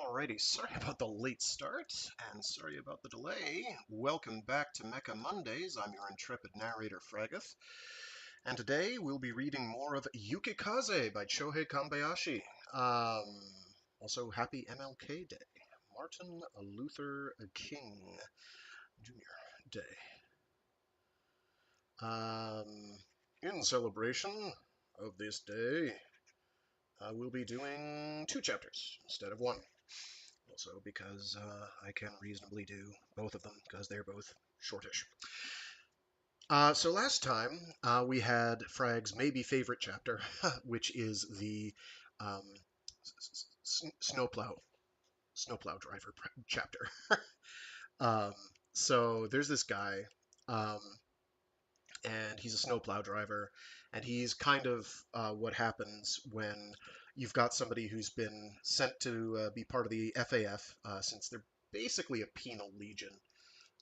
Alrighty, sorry about the late start, and sorry about the delay. Welcome back to Mecha Mondays. I'm your intrepid narrator, Fraggeth, and today we'll be reading more of Yukikaze by Chohei Kambayashi. Also, happy MLK Day. Martin Luther King Jr. Day. In celebration of this day, we'll be doing 2 chapters instead of 1. Also because I can reasonably do both of them because they're both shortish. So last time we had Frag's maybe favorite chapter, which is the um, snowplow driver chapter. um, so there's this guy, um, and he's a snowplow driver, and he's kind of what happens when you've got somebody who's been sent to be part of the FAF, since they're basically a penal legion,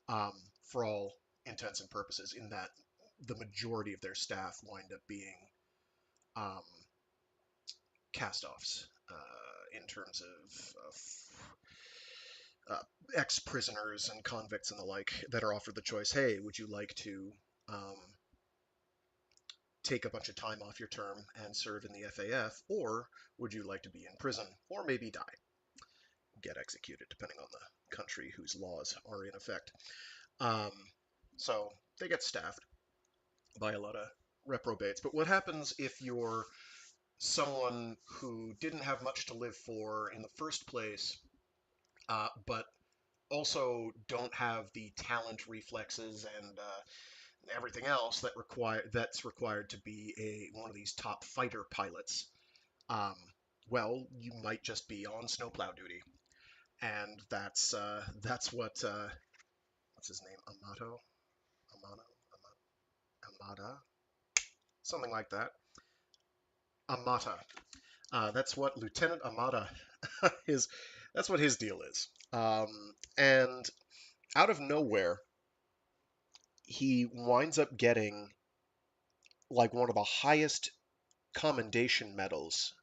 um, for all intents and purposes, in that the majority of their staff wind up being um, cast-offs, in terms of ex-prisoners and convicts and the like that are offered the choice, hey, would you like to um, take a bunch of time off your term and serve in the FAF, or would you like to be in prison, or maybe die, get executed, depending on the country whose laws are in effect. Um, so they get staffed by a lot of reprobates. But what happens if you're someone who didn't have much to live for in the first place, but also don't have the talent, reflexes, and everything else that's required to be one of these top fighter pilots? Um, well, you might just be on snowplow duty, and that's what what's his name, Amada, something like that, Amata. That's what Lieutenant Amada is. That's what his deal is. And out of nowhere, he winds up getting like one of the highest commendation medals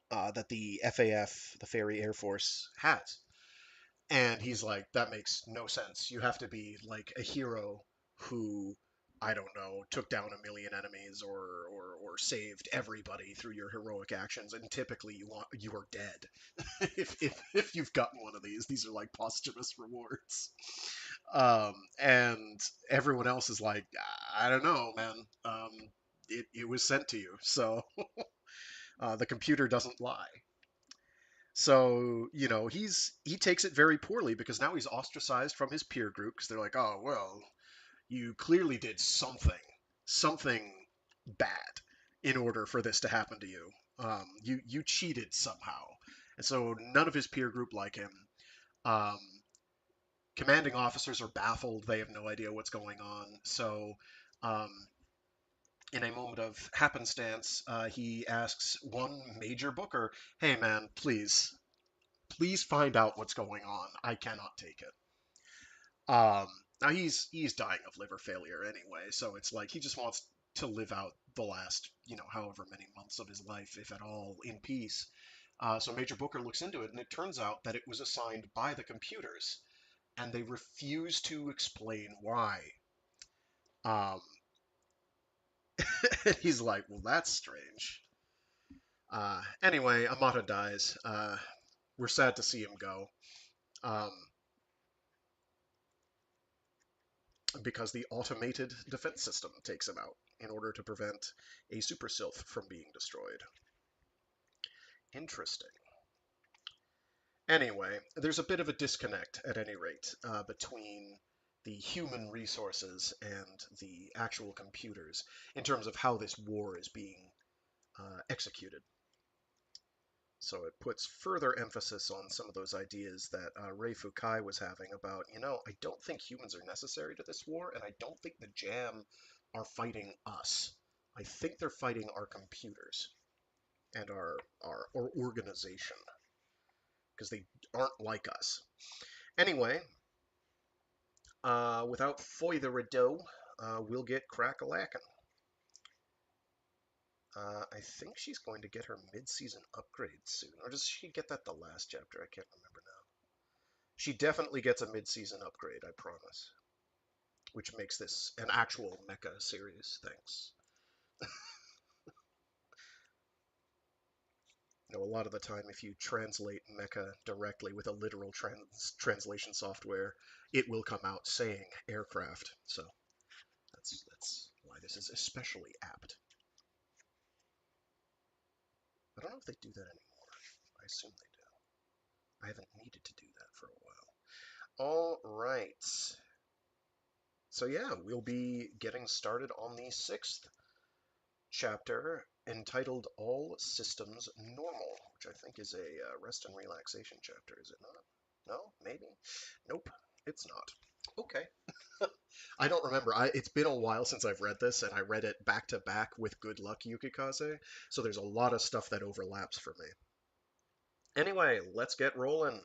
that the FAF, the Ferry Air Force, has. And he's like, that makes no sense. You have to be like a hero who, I don't know, took down a million enemies, or saved everybody through your heroic actions. And typically you are dead. If you've gotten one of these are like posthumous rewards. And everyone else is like, I don't know, man. It was sent to you. So the computer doesn't lie. So, he takes it very poorly because now he's ostracized from his peer group because they're like, oh, well, you clearly did something bad in order for this to happen to you. You cheated somehow. And so none of his peer group like him. Um, Commanding officers are baffled. They have no idea what's going on. So, um, in a moment of happenstance, he asks one major booker, hey, man, please find out what's going on. I cannot take it. Now he's dying of liver failure anyway, so it's like he just wants to live out the last, however many months of his life, if at all, in peace. So Major Booker looks into it, and it turns out that it was assigned by the computers, and they refuse to explain why. Um, he's like, well, that's strange. Anyway, Amata dies. We're sad to see him go. Um, because the automated defense system takes him out in order to prevent a super sylph from being destroyed. Interesting. Anyway, there's a bit of a disconnect, at any rate, between the human resources and the actual computers in terms of how this war is being executed. So it puts further emphasis on some of those ideas that Ray Fukai was having about, I don't think humans are necessary to this war, and I don't think the Jam are fighting us. I think they're fighting our computers and our organization, because they aren't like us. Anyway, without further ado, we'll get crack-a-lackin'. I think she's going to get her mid-season upgrade soon. Or does she get that the last chapter? I can't remember now. She definitely gets a mid-season upgrade, I promise. Which makes this an actual Mecha series. Thanks. You know, a lot of the time, if you translate Mecha directly with a literal translation software, it will come out saying aircraft. So that's why this is especially apt. I don't know if they do that anymore. I assume they do. I haven't needed to do that for a while. All right. So yeah, we'll be getting started on the 6th chapter entitled All Systems Normal, which I think is a rest and relaxation chapter, is it not? No? Maybe? Nope, it's not. Okay. I don't remember. It's been a while since I've read this, and I read it back to back with Good Luck Yukikaze, so there's a lot of stuff that overlaps for me. Anyway, let's get rolling.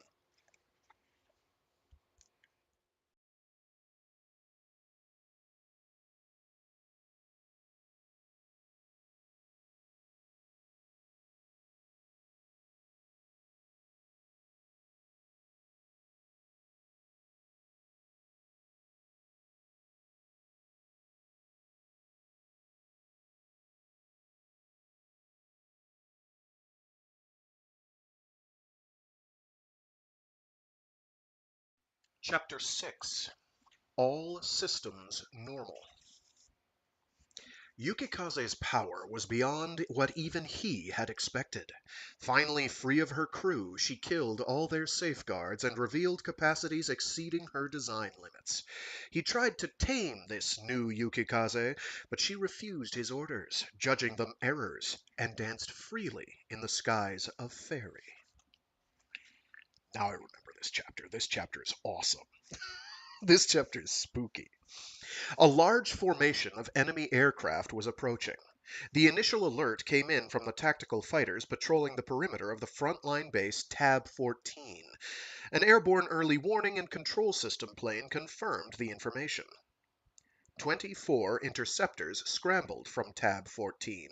Chapter 6. All Systems Normal. Yukikaze's power was beyond what even he had expected. Finally free of her crew, she killed all their safeguards and revealed capacities exceeding her design limits. He tried to tame this new Yukikaze, but she refused his orders, judging them errors, and danced freely in the skies of Fairy. Now I remember this chapter. This chapter is awesome. This chapter is spooky. A large formation of enemy aircraft was approaching. The initial alert came in from the tactical fighters patrolling the perimeter of the frontline base Tab 14. An airborne early warning and control system plane confirmed the information. 24 interceptors scrambled from Tab 14.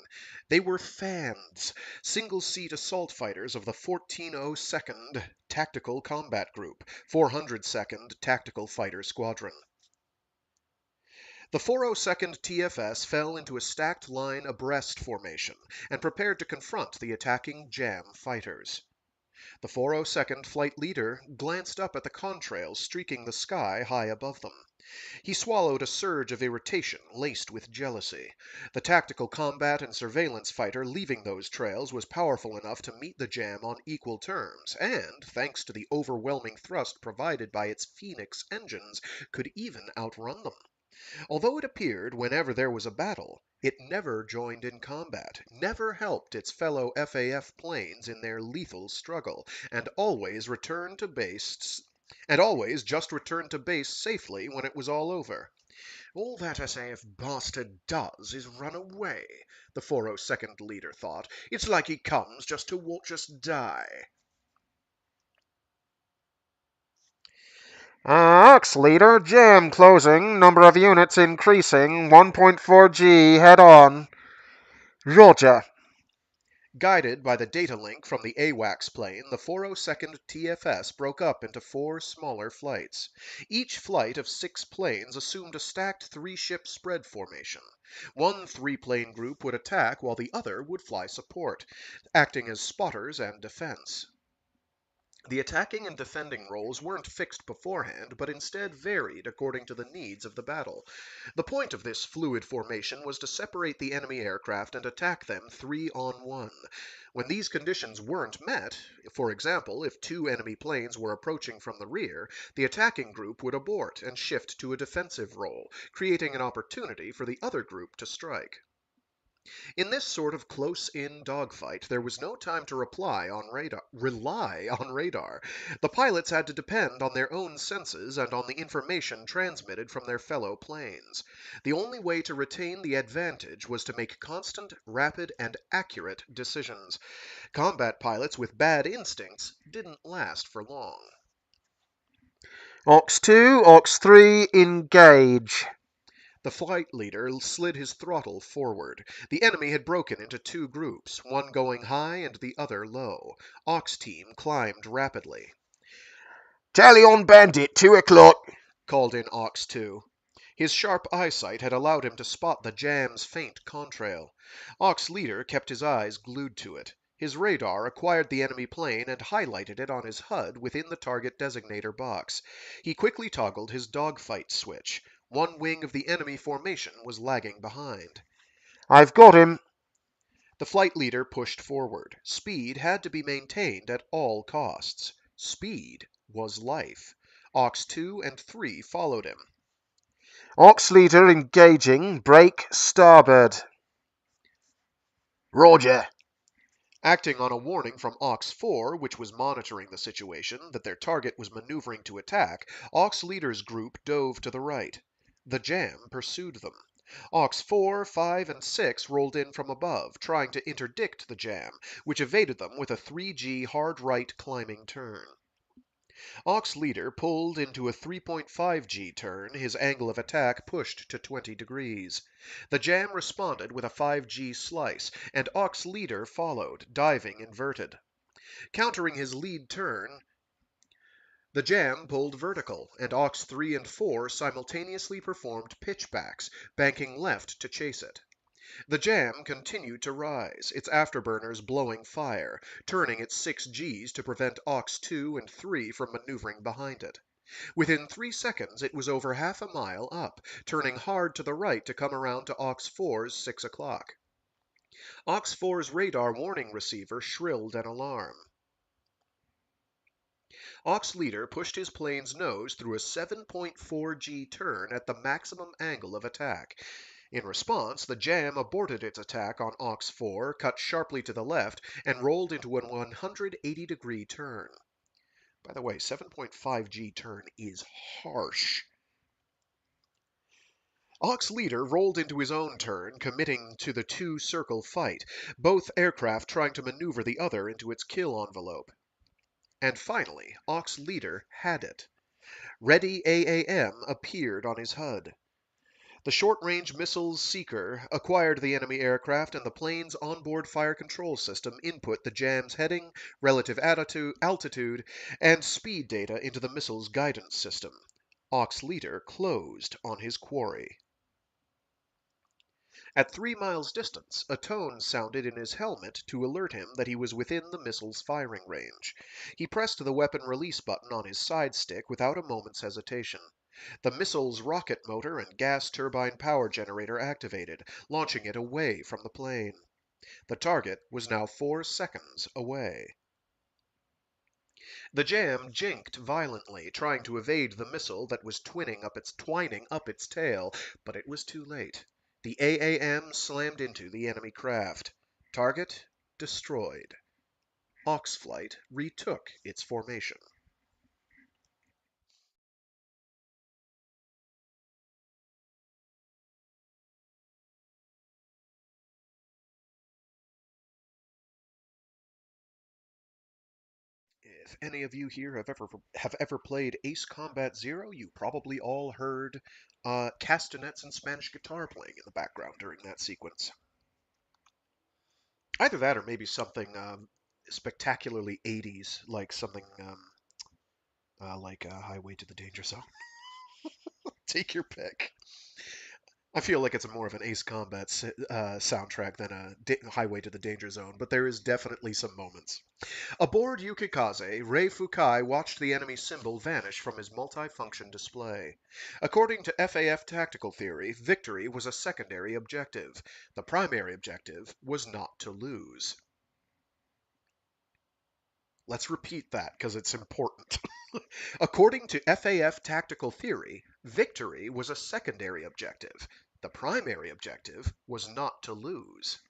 They were fans, single-seat assault fighters of the 1402nd Tactical Combat Group, 402nd Tactical Fighter Squadron. The 402nd TFS fell into a stacked line abreast formation and prepared to confront the attacking JAM fighters. The 402nd flight leader glanced up at the contrails streaking the sky high above them. He swallowed a surge of irritation laced with jealousy. The tactical combat and surveillance fighter leaving those trails was powerful enough to meet the JAM on equal terms, and, thanks to the overwhelming thrust provided by its Phoenix engines, could even outrun them. Although it appeared whenever there was a battle, it never joined in combat, never helped its fellow FAF planes in their lethal struggle, and always just returned to base safely when it was all over. All that SAF bastard does is run away, the 402nd leader thought. It's like he comes just to watch us die. Ox leader, jam closing, number of units increasing, 1.4 G, head on. Roger. Guided by the data link from the AWACS plane, the 402nd TFS broke up into 4 smaller flights. Each flight of 6 planes assumed a stacked 3-ship spread formation. One 3-plane group would attack while the other would fly support, acting as spotters and defense. The attacking and defending roles weren't fixed beforehand, but instead varied according to the needs of the battle. The point of this fluid formation was to separate the enemy aircraft and attack them 3-on-1. When these conditions weren't met, for example, if 2 enemy planes were approaching from the rear, the attacking group would abort and shift to a defensive role, creating an opportunity for the other group to strike. In this sort of close-in dogfight, there was no time to rely on radar. The pilots had to depend on their own senses and on the information transmitted from their fellow planes. The only way to retain the advantage was to make constant, rapid, and accurate decisions. Combat pilots with bad instincts didn't last for long. Ox 2, Ox 3, engage. The flight leader slid his throttle forward. The enemy had broken into two groups, one going high and the other low. Ox Team climbed rapidly. Tally on Bandit, 2 o'clock, called in Ox 2. His sharp eyesight had allowed him to spot the jam's faint contrail. Ox Leader kept his eyes glued to it. His radar acquired the enemy plane and highlighted it on his HUD within the target designator box. He quickly toggled his dogfight switch. One wing of the enemy formation was lagging behind. I've got him. The flight leader pushed forward. Speed had to be maintained at all costs. Speed was life. Ox 2 and 3 followed him. Ox Leader engaging, brake, starboard. Roger. Acting on a warning from Ox 4, which was monitoring the situation, that their target was maneuvering to attack, Ox Leader's group dove to the right. The jam pursued them. Ox 4, 5, and 6 rolled in from above, trying to interdict the jam, which evaded them with a 3G hard right climbing turn. Ox Leader pulled into a 3.5G turn, his angle of attack pushed to 20 degrees. The jam responded with a 5G slice, and Ox Leader followed, diving inverted. Countering his lead turn, the jam pulled vertical, and Ox 3 and 4 simultaneously performed pitchbacks, banking left to chase it. The jam continued to rise, its afterburners blowing fire, turning its 6Gs to prevent Ox 2 and 3 from maneuvering behind it. Within 3 seconds it was over half a mile up, turning hard to the right to come around to Ox 4's 6 o'clock. Ox 4's radar warning receiver shrilled an alarm. Ox Leader pushed his plane's nose through a 7.4G turn at the maximum angle of attack. In response, the jam aborted its attack on Ox 4, cut sharply to the left, and rolled into a 180-degree turn. By the way, 7.5G turn is harsh. Ox Leader rolled into his own turn, committing to the two-circle fight, both aircraft trying to maneuver the other into its kill envelope. And finally, Ox Leader had it. Ready AAM appeared on his HUD. The short-range missiles seeker acquired the enemy aircraft, and the plane's onboard fire control system input the jam's heading, relative altitude, and speed data into the missile's guidance system. Ox Leader closed on his quarry. At 3 miles distance, a tone sounded in his helmet to alert him that he was within the missile's firing range. He pressed the weapon release button on his side stick without a moment's hesitation. The missile's rocket motor and gas turbine power generator activated, launching it away from the plane. The target was now 4 seconds away. The jam jinked violently, trying to evade the missile that was twining up its tail, but it was too late. The AAM slammed into the enemy craft. Target destroyed. Ox Flight retook its formation. If any of you here have ever played Ace Combat Zero, you probably all heard castanets and Spanish guitar playing in the background during that sequence. Either that, or maybe something spectacularly 80s, like something like Highway to the Danger Zone. Take your pick. I feel like it's more of an Ace Combat soundtrack than a Highway to the Danger Zone, but there is definitely some moments. Aboard Yukikaze, Rei Fukai watched the enemy symbol vanish from his multifunction display. According to FAF tactical theory, victory was a secondary objective. The primary objective was not to lose. Let's repeat that because it's important. According to FAF tactical theory, victory was a secondary objective. The primary objective was not to lose.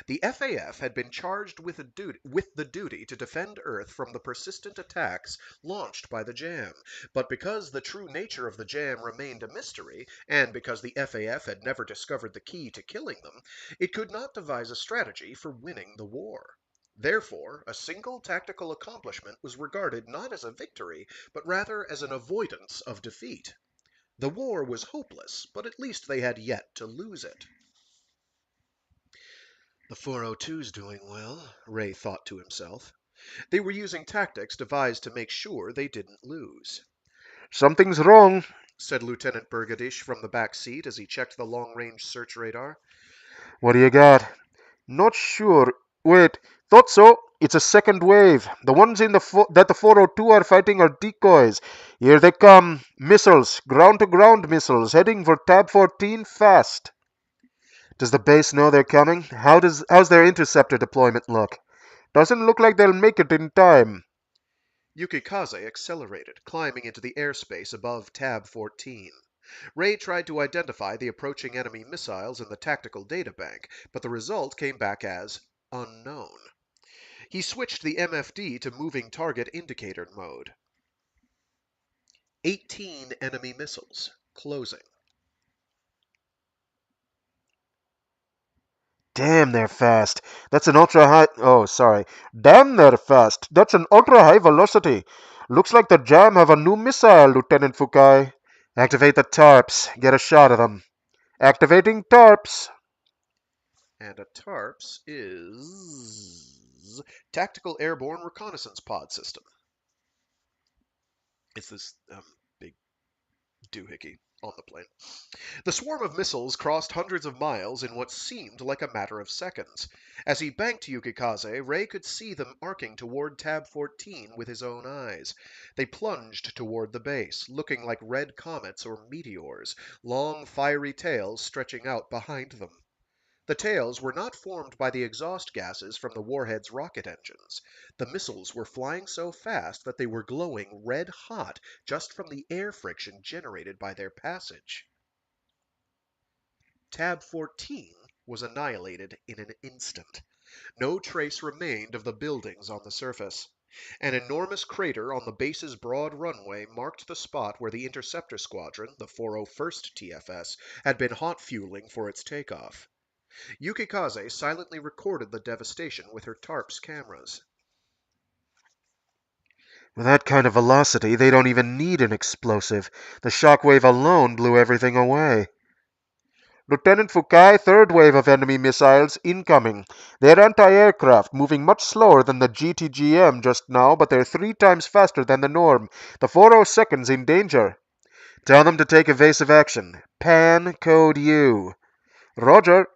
The FAF had been charged with the duty to defend Earth from the persistent attacks launched by the jam, but because the true nature of the jam remained a mystery, and because the FAF had never discovered the key to killing them, it could not devise a strategy for winning the war. Therefore, a single tactical accomplishment was regarded not as a victory, but rather as an avoidance of defeat. The war was hopeless, but at least they had yet to lose it. The 402's doing well, Ray thought to himself. They were using tactics devised to make sure they didn't lose. Something's wrong, Said Lieutenant Burgadish from the back seat as he checked the long-range search radar. What do you got? Not sure. Wait, thought so. It's a second wave. The ones that the 402 are fighting are decoys. Here they come. Missiles, ground-to-ground missiles, heading for Tab 14 fast. Does the base know they're coming? How's their interceptor deployment look? Doesn't look like they'll make it in time. Yukikaze accelerated, climbing into the airspace above Tab 14. Ray tried to identify the approaching enemy missiles in the tactical data bank, but the result came back as unknown. He switched the MFD to moving target indicator mode. 18 enemy missiles. Closing. Damn, they're fast. That's an ultra high. Oh, sorry. Damn, they're fast. That's an ultra high velocity. Looks like the Jam have a new missile, Lieutenant Fukai. Activate the tarps. Get a shot of them. Activating tarps. And a TARPS is Tactical Airborne Reconnaissance Pod System. It's this big doohickey on the plane. The swarm of missiles crossed hundreds of miles in what seemed like a matter of seconds. As he banked Yukikaze, Ray could see them arcing toward Tab 14 with his own eyes. They plunged toward the base, looking like red comets or meteors, long fiery tails stretching out behind them. The tails were not formed by the exhaust gases from the warhead's rocket engines. The missiles were flying so fast that they were glowing red hot just from the air friction generated by their passage. Tab 14 was annihilated in an instant. No trace remained of the buildings on the surface. An enormous crater on the base's broad runway marked the spot where the interceptor squadron, the 401st TFS, had been hot fueling for its takeoff. Yukikaze silently recorded the devastation with her TARP's cameras. With that kind of velocity, they don't even need an explosive. The shockwave alone blew everything away. Lieutenant Fukai, third wave of enemy missiles incoming. They're anti-aircraft, moving much slower than the GTGM just now, but they're 3 times faster than the norm. The 402nd's in danger. Tell them to take evasive action. Pan code U. Roger.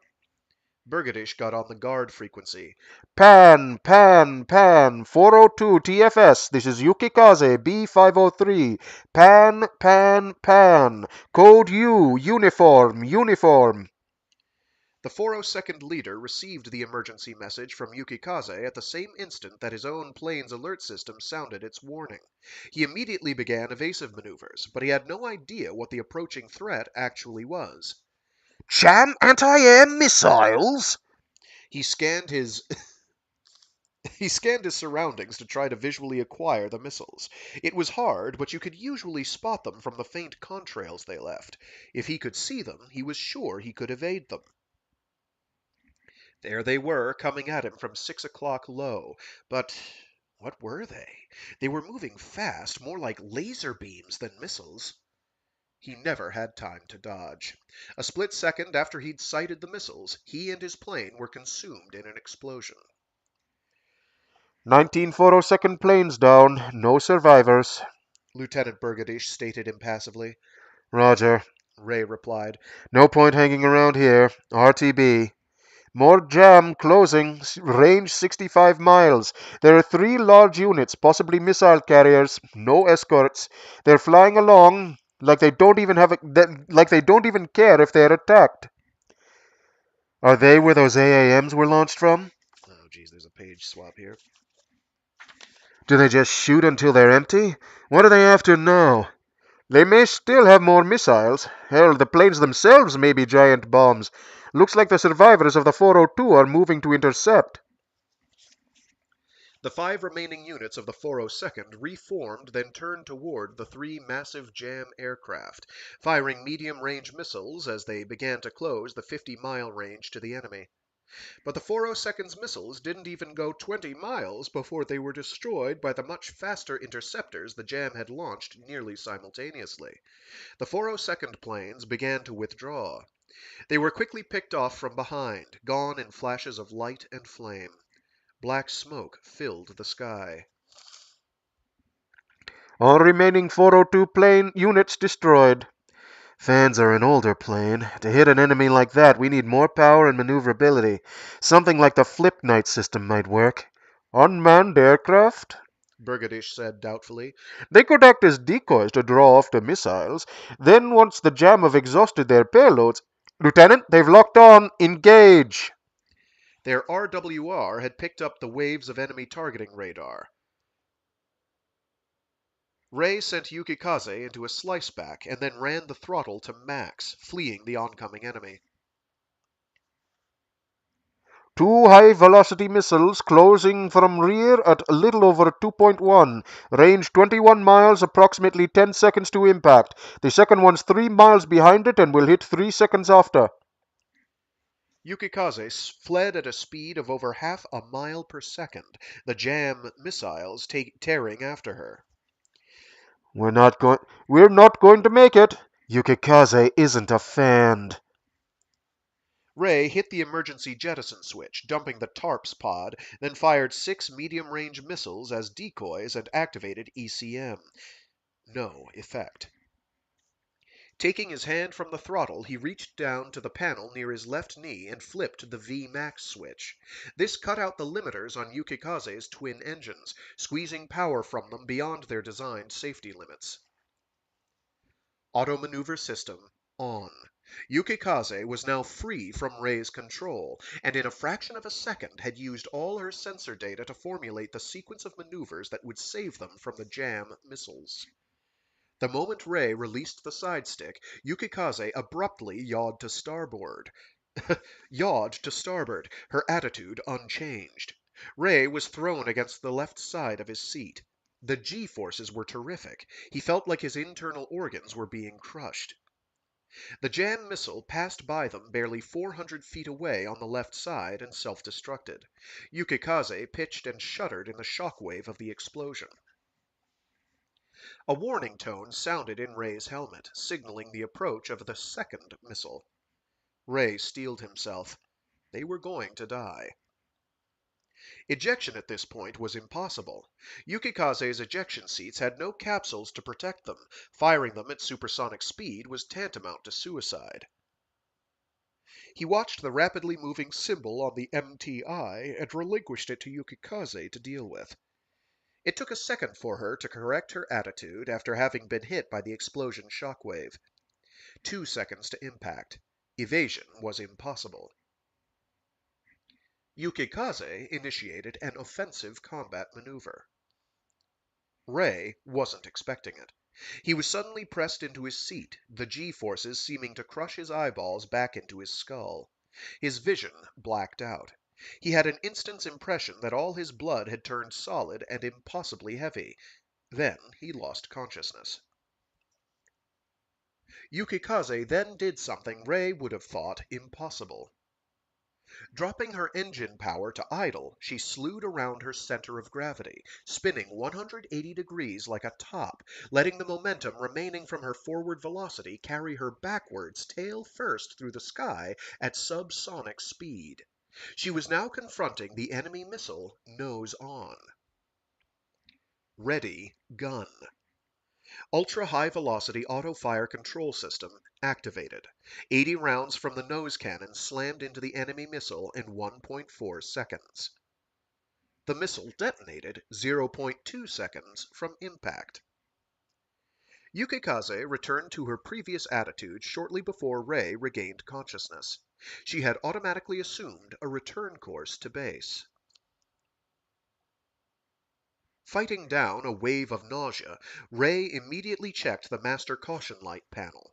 Burgadish got on the guard frequency. Pan, pan, pan. 402 TFS. This is Yukikaze B503. Pan, pan, pan. Code U. Uniform, uniform. The 402nd leader received the emergency message from Yukikaze at the same instant that his own plane's alert system sounded its warning. He immediately began evasive maneuvers, but he had no idea what the approaching threat actually was. Jam anti-air missiles? He scanned his He scanned his surroundings to try to visually acquire the missiles. It was hard, but you could usually spot them from the faint contrails they left. If he could see them, he was sure he could evade them. There they were, coming at him from 6 o'clock low. But what were they? They were moving fast, more like laser beams than missiles. He never had time to dodge. A split second after he'd sighted the missiles, he and his plane were consumed in an explosion. 19 402nd planes down. No survivors. Lieutenant Burgadish stated impassively. Roger. Ray replied. No point hanging around here. RTB. More jam closing. Range 65 miles. There are 3 large units, possibly missile carriers. No escorts. They're flying along like they don't even like they don't even care if they're attacked. Are they where those AAMs were launched from? Oh, geez, there's a page swap here. Do they just shoot until they're empty? What are they after now? They may still have more missiles. Hell, the planes themselves may be giant bombs. Looks like the survivors of the 402 are moving to intercept. The 5 remaining units of the 402nd reformed, then turned toward the 3 massive jam aircraft, firing medium-range missiles as they began to close the 50-mile range to the enemy. But the 402nd's missiles didn't even go 20 miles before they were destroyed by the much faster interceptors the Jam had launched nearly simultaneously. The 402nd planes began to withdraw. They were quickly picked off from behind, gone in flashes of light and flame. Black smoke filled the sky. All remaining 402 plane units destroyed. Fans are an older plane. To hit an enemy like that, we need more power and maneuverability. Something like the Flip Knight system might work. Unmanned aircraft? Brigands said doubtfully. They could act as decoys to draw off the missiles. Then, once the Jam have exhausted their payloads. Lieutenant, they've locked on. Engage! Their RWR had picked up the waves of enemy targeting radar. Ray sent Yukikaze into a sliceback and then ran the throttle to max, fleeing the oncoming enemy. Two high-velocity missiles closing from rear at a little over 2.1. Range 21 miles, approximately 10 seconds to impact. The second one's 3 miles behind it and will hit 3 seconds after. Yukikaze fled at a speed of over half a mile per second, the Jam missiles tearing after her. We're not going to make it. Yukikaze isn't a fan. Ray hit the emergency jettison switch, dumping the TARPS pod, then fired 6 medium-range missiles as decoys and activated ECM. No effect. Taking his hand from the throttle, he reached down to the panel near his left knee and flipped the VMAX switch. This cut out the limiters on Yukikaze's twin engines, squeezing power from them beyond their designed safety limits. Auto maneuver system on. Yukikaze was now free from Ray's control, and in a fraction of a second had used all her sensor data to formulate the sequence of maneuvers that would save them from the Jam missiles. The moment Ray released the side stick, Yukikaze abruptly yawed to starboard. Yawed to starboard, her attitude unchanged. Ray was thrown against the left side of his seat. The G-forces were terrific. He felt like his internal organs were being crushed. The Jam missile passed by them barely 400 feet away on the left side and self-destructed. Yukikaze pitched and shuddered in the shock wave of the explosion. A warning tone sounded in Ray's helmet, signaling the approach of the second missile. Ray steeled himself. They were going to die. Ejection at this point was impossible. Yukikaze's ejection seats had no capsules to protect them. Firing them at supersonic speed was tantamount to suicide. He watched the rapidly moving symbol on the MTI and relinquished it to Yukikaze to deal with. It took a second for her to correct her attitude after having been hit by the explosion shockwave. 2 seconds to impact. Evasion was impossible. Yukikaze initiated an offensive combat maneuver. Ray wasn't expecting it. He was suddenly pressed into his seat, the G-forces seeming to crush his eyeballs back into his skull. His vision blacked out. He had an instant's impression that all his blood had turned solid and impossibly heavy. Then he lost consciousness. Yukikaze then did something Ray would have thought impossible. Dropping her engine power to idle, she slewed around her center of gravity, spinning 180 degrees like a top, letting the momentum remaining from her forward velocity carry her backwards tail first through the sky at subsonic speed. She was now confronting the enemy missile nose on. Ready, gun. Ultra-high velocity auto-fire control system activated. 80 rounds from the nose cannon slammed into the enemy missile in 1.4 seconds. The missile detonated 0.2 seconds from impact. Yukikaze returned to her previous attitude shortly before Ray regained consciousness. She had automatically assumed a return course to base. Fighting down a wave of nausea, Ray immediately checked the master caution light panel.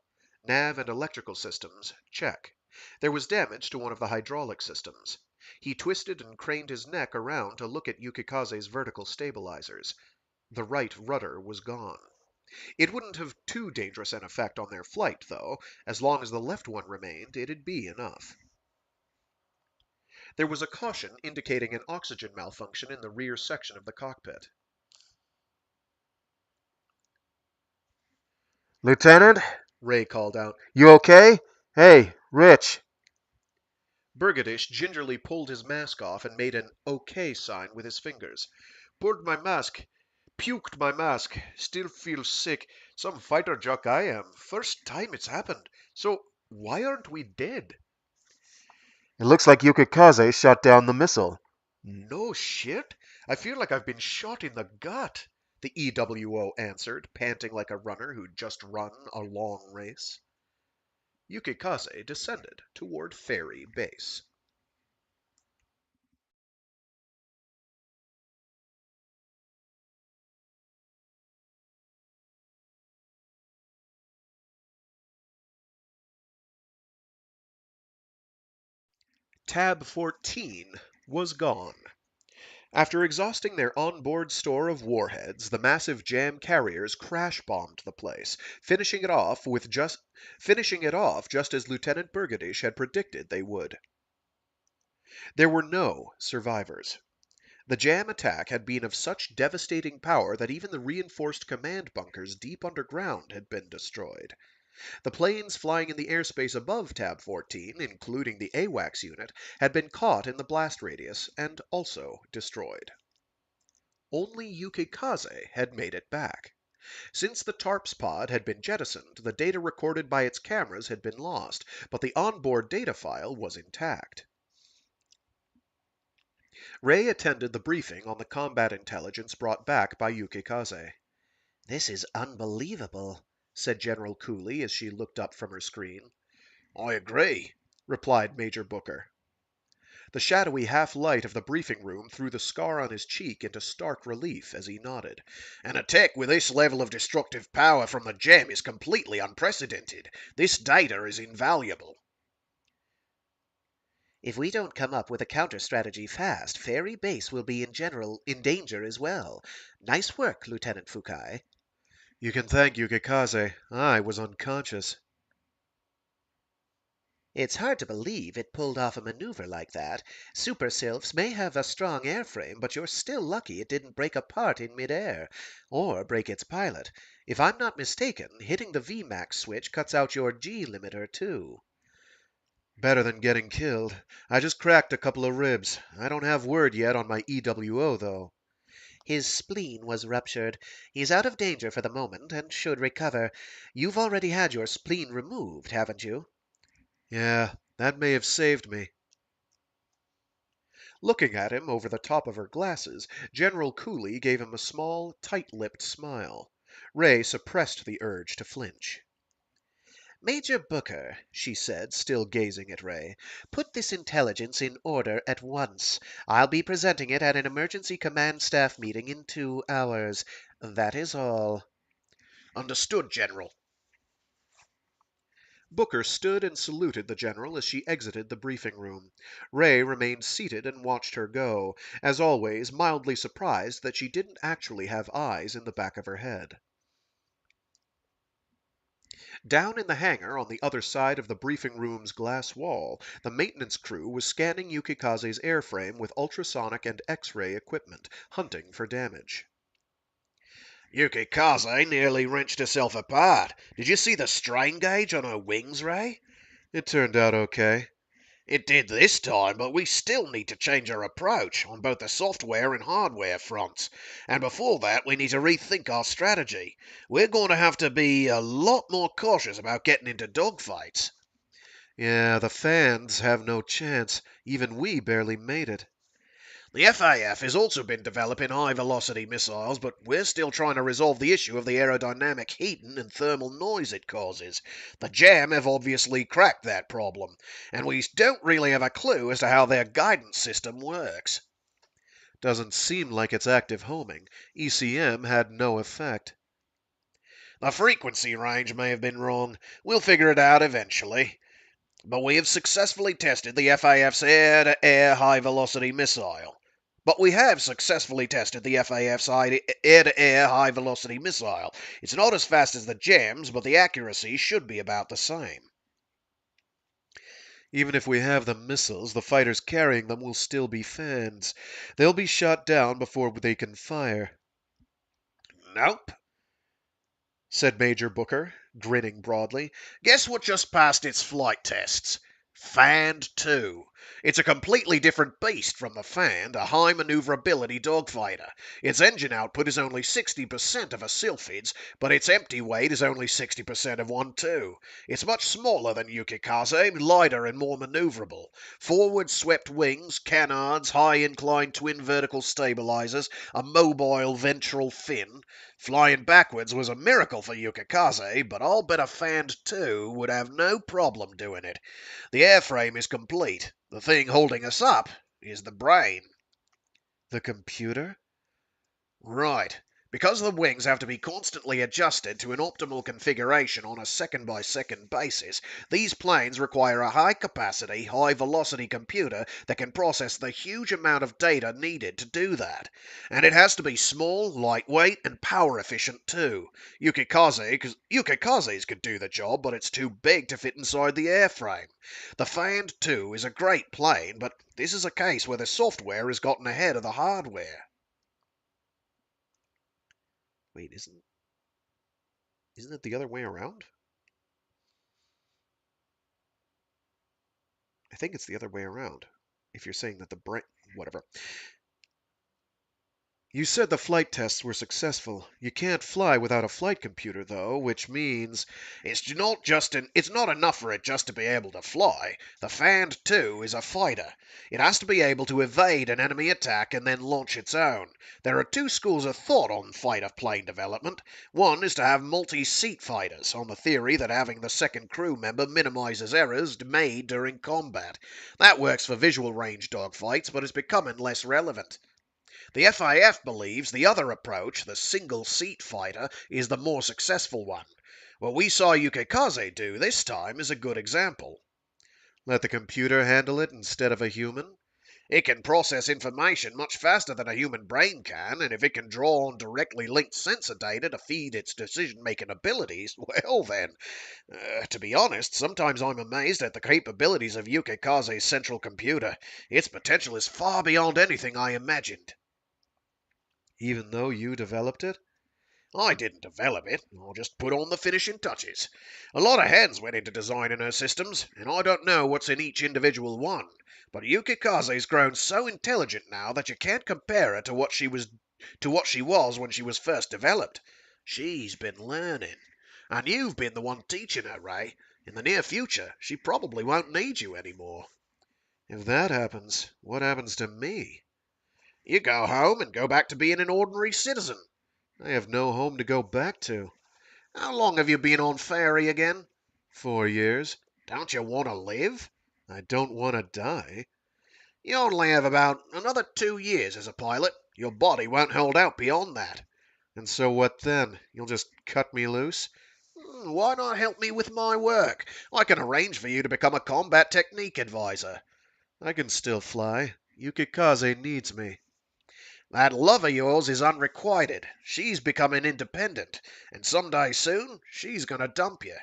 Nav and electrical systems, check. There was damage to one of the hydraulic systems. He twisted and craned his neck around to look at Yukikaze's vertical stabilizers. The right rudder was gone. It wouldn't have too dangerous an effect on their flight, though. As long as the left one remained, it'd be enough. There was a caution indicating an oxygen malfunction in the rear section of the cockpit. Lieutenant, Ray called out. you okay? Hey, Rich. Burgadish gingerly pulled his mask off and made an OK sign with his fingers. Burned my mask. Puked my mask. Still feel sick. Some fighter jock I am. First time it's happened. So why aren't we dead? It looks like Yukikaze shot down the missile. No shit. I feel like I've been shot in the gut, the EWO answered, panting like a runner who'd just run a long race. Yukikaze descended toward Ferry Base. Tab 14 was gone. After exhausting their onboard store of warheads, the massive jam carriers crash-bombed the place, finishing it off just as Lieutenant Burgadish had predicted they would. There were no survivors. The jam attack had been of such devastating power that even the reinforced command bunkers deep underground had been destroyed. The planes flying in the airspace above Tab 14, including the AWACS unit, had been caught in the blast radius and also destroyed. Only Yukikaze had made it back. Since the TARPS pod had been jettisoned, the data recorded by its cameras had been lost, but the onboard data file was intact. Ray attended the briefing on the combat intelligence brought back by Yukikaze. "This is unbelievable," said General Cooley as she looked up from her screen. "I agree," replied Major Booker. The shadowy half-light of the briefing room threw the scar on his cheek into stark relief as he nodded. "An attack with this level of destructive power from the gem is completely unprecedented. This data is invaluable." "If we don't come up with a counter-strategy fast, Fairy Base will be in danger as well. Nice work, Lieutenant Fukai." "You can thank Yukikaze. I was unconscious." It's hard to believe it pulled off a maneuver like that. Super Sylphs may have a strong airframe, but you're still lucky it didn't break apart in midair, or break its pilot. If I'm not mistaken, hitting the Vmax switch cuts out your G limiter, too. Better than getting killed. I just cracked a couple of ribs. I don't have word yet on my EWO, though. His spleen was ruptured. He's out of danger for the moment and should recover. You've already had your spleen removed, haven't you? Yeah, that may have saved me. Looking at him over the top of her glasses, General Cooley gave him a small, tight-lipped smile. Ray suppressed the urge to flinch. Major Booker, she said, still gazing at Ray, put this intelligence in order at once. I'll be presenting it at an emergency command staff meeting in 2 hours. That is all. Understood, General. Booker stood and saluted the general as she exited the briefing room. Ray remained seated and watched her go, as always mildly surprised that she didn't actually have eyes in the back of her head. Down in the hangar on the other side of the briefing room's glass wall, the maintenance crew was scanning Yukikaze's airframe with ultrasonic and X-ray equipment, hunting for damage. Yukikaze nearly wrenched herself apart. Did you see the strain gauge on her wings, Ray? It turned out okay. It did this time, but we still need to change our approach on both the software and hardware fronts. And before that, we need to rethink our strategy. We're going to have to be a lot more cautious about getting into dogfights. Yeah, the fans have no chance. Even we barely made it. The FAF has also been developing high-velocity missiles, but we're still trying to resolve the issue of the aerodynamic heating and thermal noise it causes. The Jam have obviously cracked that problem, and we don't really have a clue as to how their guidance system works. Doesn't seem like it's active homing. ECM had no effect. The frequency range may have been wrong. We'll figure it out eventually. But we have successfully tested the FAF's air-to-air high-velocity missile. It's not as fast as the Gems, but the accuracy should be about the same. Even if we have the missiles, the fighters carrying them will still be fans. They'll be shot down before they can fire. Nope, said Major Booker, grinning broadly. Guess what just passed its flight tests? Fand 2. It's a completely different beast from the Fand, a high maneuverability dogfighter. Its engine output is only 60% of a Sylphid's, but its empty weight is only 60% of one too. It's much smaller than Yukikaze, lighter and more maneuverable. Forward swept wings, canards, high inclined twin vertical stabilizers, a mobile ventral fin. Flying backwards was a miracle for Yukikaze, but I'll bet a Fand 2 would have no problem doing it. The airframe is complete. The thing holding us up is the brain. The computer? Right. Because the wings have to be constantly adjusted to an optimal configuration on a second-by-second basis, these planes require a high-capacity, high-velocity computer that can process the huge amount of data needed to do that. And it has to be small, lightweight, and power-efficient too. Yukikaze's could do the job, but it's too big to fit inside the airframe. The Fand 2 is a great plane, but this is a case where the software has gotten ahead of the hardware. Wait, isn't it the other way around? I think it's the other way around. If you're saying that the brain... Whatever. You said the flight tests were successful. You can't fly without a flight computer, though, which means... It's not enough for it just to be able to fly. The Fand 2 is a fighter. It has to be able to evade an enemy attack and then launch its own. There are two schools of thought on fighter plane development. One is to have multi-seat fighters, on the theory that having the second crew member minimizes errors made during combat. That works for visual range dogfights, but is becoming less relevant. The FIF believes the other approach, the single-seat fighter, is the more successful one. What we saw Yukikaze do this time is a good example. Let the computer handle it instead of a human? It can process information much faster than a human brain can, and if it can draw on directly linked sensor data to feed its decision-making abilities, well then, to be honest, sometimes I'm amazed at the capabilities of Yukikaze's central computer. Its potential is far beyond anything I imagined. Even though you developed it? I didn't develop it, I just put on the finishing touches. A lot of hands went into designing her systems, and I don't know what's in each individual one, but Yukikaze's grown so intelligent now that you can't compare her to what she was when she was first developed. She's been learning. And you've been the one teaching her, Ray. In the near future, she probably won't need you anymore. If that happens, what happens to me? You go home and go back to being an ordinary citizen. I have no home to go back to. How long have you been on Fairy again? 4 years. Don't you want to live? I don't want to die. You only have about another 2 years as a pilot. Your body won't hold out beyond that. And so what then? You'll just cut me loose? Why not help me with my work? I can arrange for you to become a combat technique advisor. I can still fly. Yukikaze needs me. That love of yours is unrequited. She's becoming independent, and some day soon she's gonna dump you.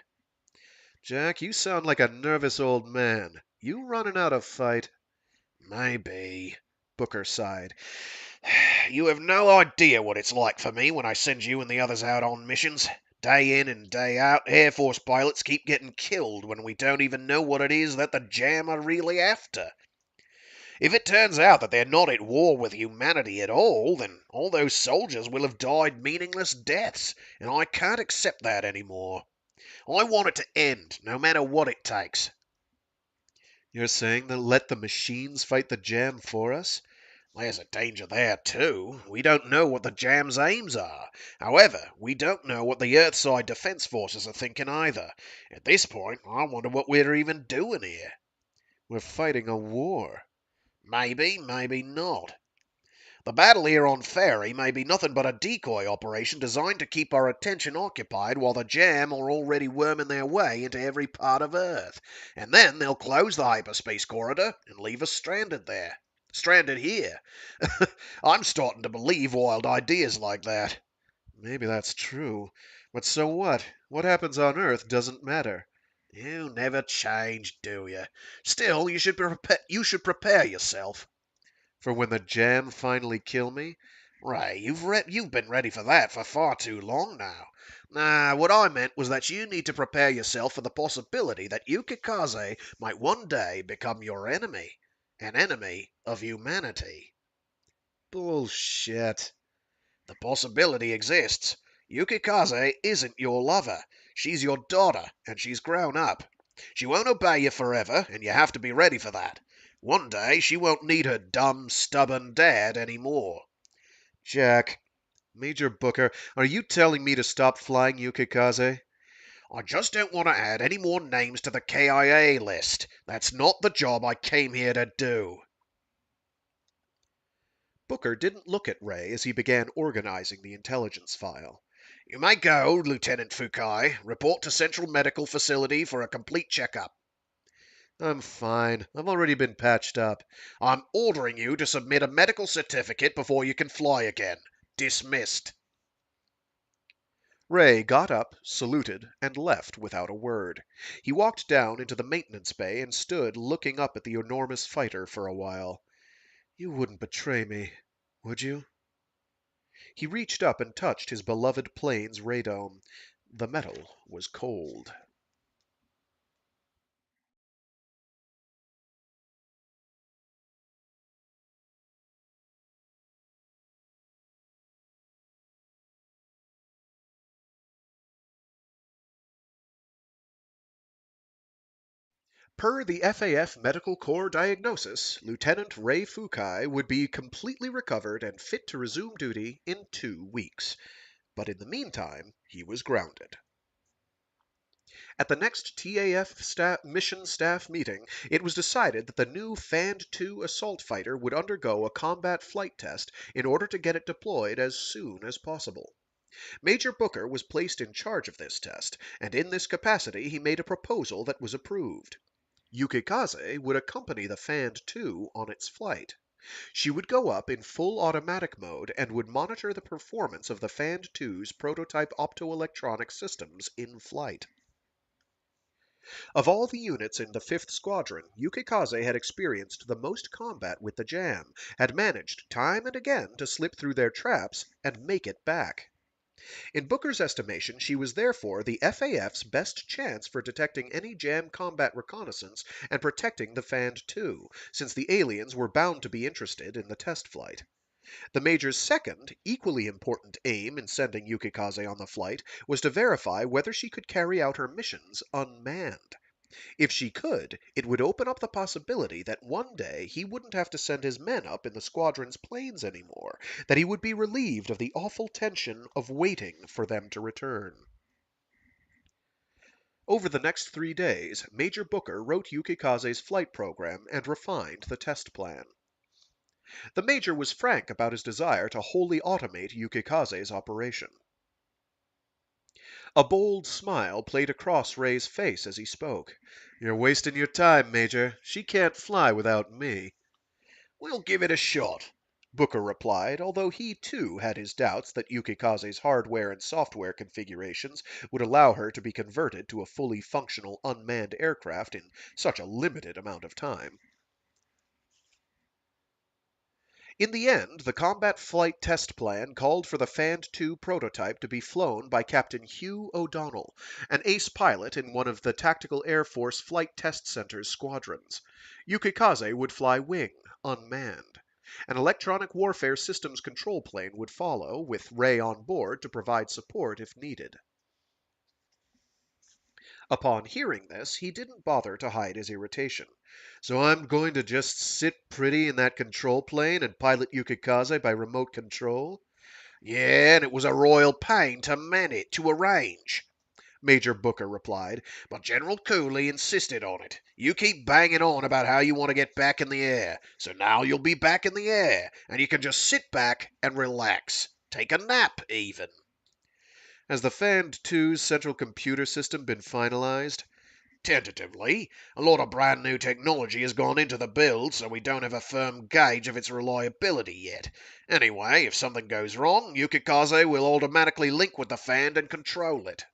Jack, you sound like a nervous old man. You running out of fight? Maybe, Booker sighed. You have no idea what it's like for me when I send you and the others out on missions. Day in and day out, Air Force pilots keep getting killed when we don't even know what it is that the jam are really after. If it turns out that they're not at war with humanity at all, then all those soldiers will have died meaningless deaths, and I can't accept that anymore. I want it to end, no matter what it takes. You're saying that let the machines fight the jam for us? There's a danger there, too. We don't know what the jam's aims are. However, we don't know what the Earthside Defense Forces are thinking either. At this point, I wonder what we're even doing here. We're fighting a war. Maybe, maybe not. The battle here on Fairy may be nothing but a decoy operation designed to keep our attention occupied while the jam are already worming their way into every part of Earth. And then they'll close the hyperspace corridor and leave us stranded there. Stranded here. I'm starting to believe wild ideas like that. Maybe that's true. But so what? What happens on Earth doesn't matter. You never change, do you? Still, you should prepare yourself. For when the jam finally kill me? Ray, you've been ready for that for far too long now. Nah, what I meant was that you need to prepare yourself for the possibility that Yukikaze might one day become your enemy. An enemy of humanity. Bullshit. The possibility exists. Yukikaze isn't your lover. She's your daughter, and she's grown up. She won't obey you forever, and you have to be ready for that. One day she won't need her dumb, stubborn dad anymore. Jack. Major Booker, are you telling me to stop flying Yukikaze? I just don't want to add any more names to the KIA list. That's not the job I came here to do. Booker didn't look at Ray as he began organizing the intelligence file. You may go, Lieutenant Fukai. Report to Central Medical Facility for a complete checkup. I'm fine. I've already been patched up. I'm ordering you to submit a medical certificate before you can fly again. Dismissed. Ray got up, saluted, and left without a word. He walked down into the maintenance bay and stood looking up at the enormous fighter for a while. You wouldn't betray me, would you? He reached up and touched his beloved plane's radome. The metal was cold. Per the FAF Medical Corps diagnosis, Lieutenant Ray Fukai would be completely recovered and fit to resume duty in 2 weeks. But in the meantime, he was grounded. At the next TAF mission staff meeting, it was decided that the new Fand 2 assault fighter would undergo a combat flight test in order to get it deployed as soon as possible. Major Booker was placed in charge of this test, and in this capacity he made a proposal that was approved. Yukikaze would accompany the Fand 2 on its flight. She would go up in full automatic mode and would monitor the performance of the Fand 2's prototype optoelectronic systems in flight. Of all the units in the 5th Squadron, Yukikaze had experienced the most combat with the jam, had managed time and again to slip through their traps and make it back. In Booker's estimation, she was therefore the FAF's best chance for detecting any jam combat reconnaissance and protecting the Fand 2, since the aliens were bound to be interested in the test flight. The Major's second, equally important aim in sending Yukikaze on the flight was to verify whether she could carry out her missions unmanned. If she could, it would open up the possibility that one day he wouldn't have to send his men up in the squadron's planes anymore, that he would be relieved of the awful tension of waiting for them to return. Over the next 3 days, Major Booker wrote Yukikaze's flight program and refined the test plan. The Major was frank about his desire to wholly automate Yukikaze's operation. A bold smile played across Ray's face as he spoke. You're wasting your time, Major. She can't fly without me. We'll give it a shot. Booker replied, although he too had his doubts that Yukikaze's hardware and software configurations would allow her to be converted to a fully functional unmanned aircraft in such a limited amount of time. In the end, the combat flight test plan called for the Fand 2 prototype to be flown by Captain Hugh O'Donnell, an ace pilot in one of the Tactical Air Force Flight Test Center's squadrons. Yukikaze would fly wing, unmanned. An electronic warfare systems control plane would follow, with Ray on board to provide support if needed. Upon hearing this, he didn't bother to hide his irritation. So I'm going to just sit pretty in that control plane and pilot Yukikaze by remote control? Yeah, and it was a royal pain to man it, to arrange. Major Booker replied. But General Cooley insisted on it. You keep banging on about how you want to get back in the air. So now you'll be back in the air, and you can just sit back and relax. Take a nap, even. Has the Fand 2's central computer system been finalized? Tentatively. A lot of brand new technology has gone into the build, so we don't have a firm gauge of its reliability yet. Anyway, if something goes wrong, Yukikaze will automatically link with the Fand and control it.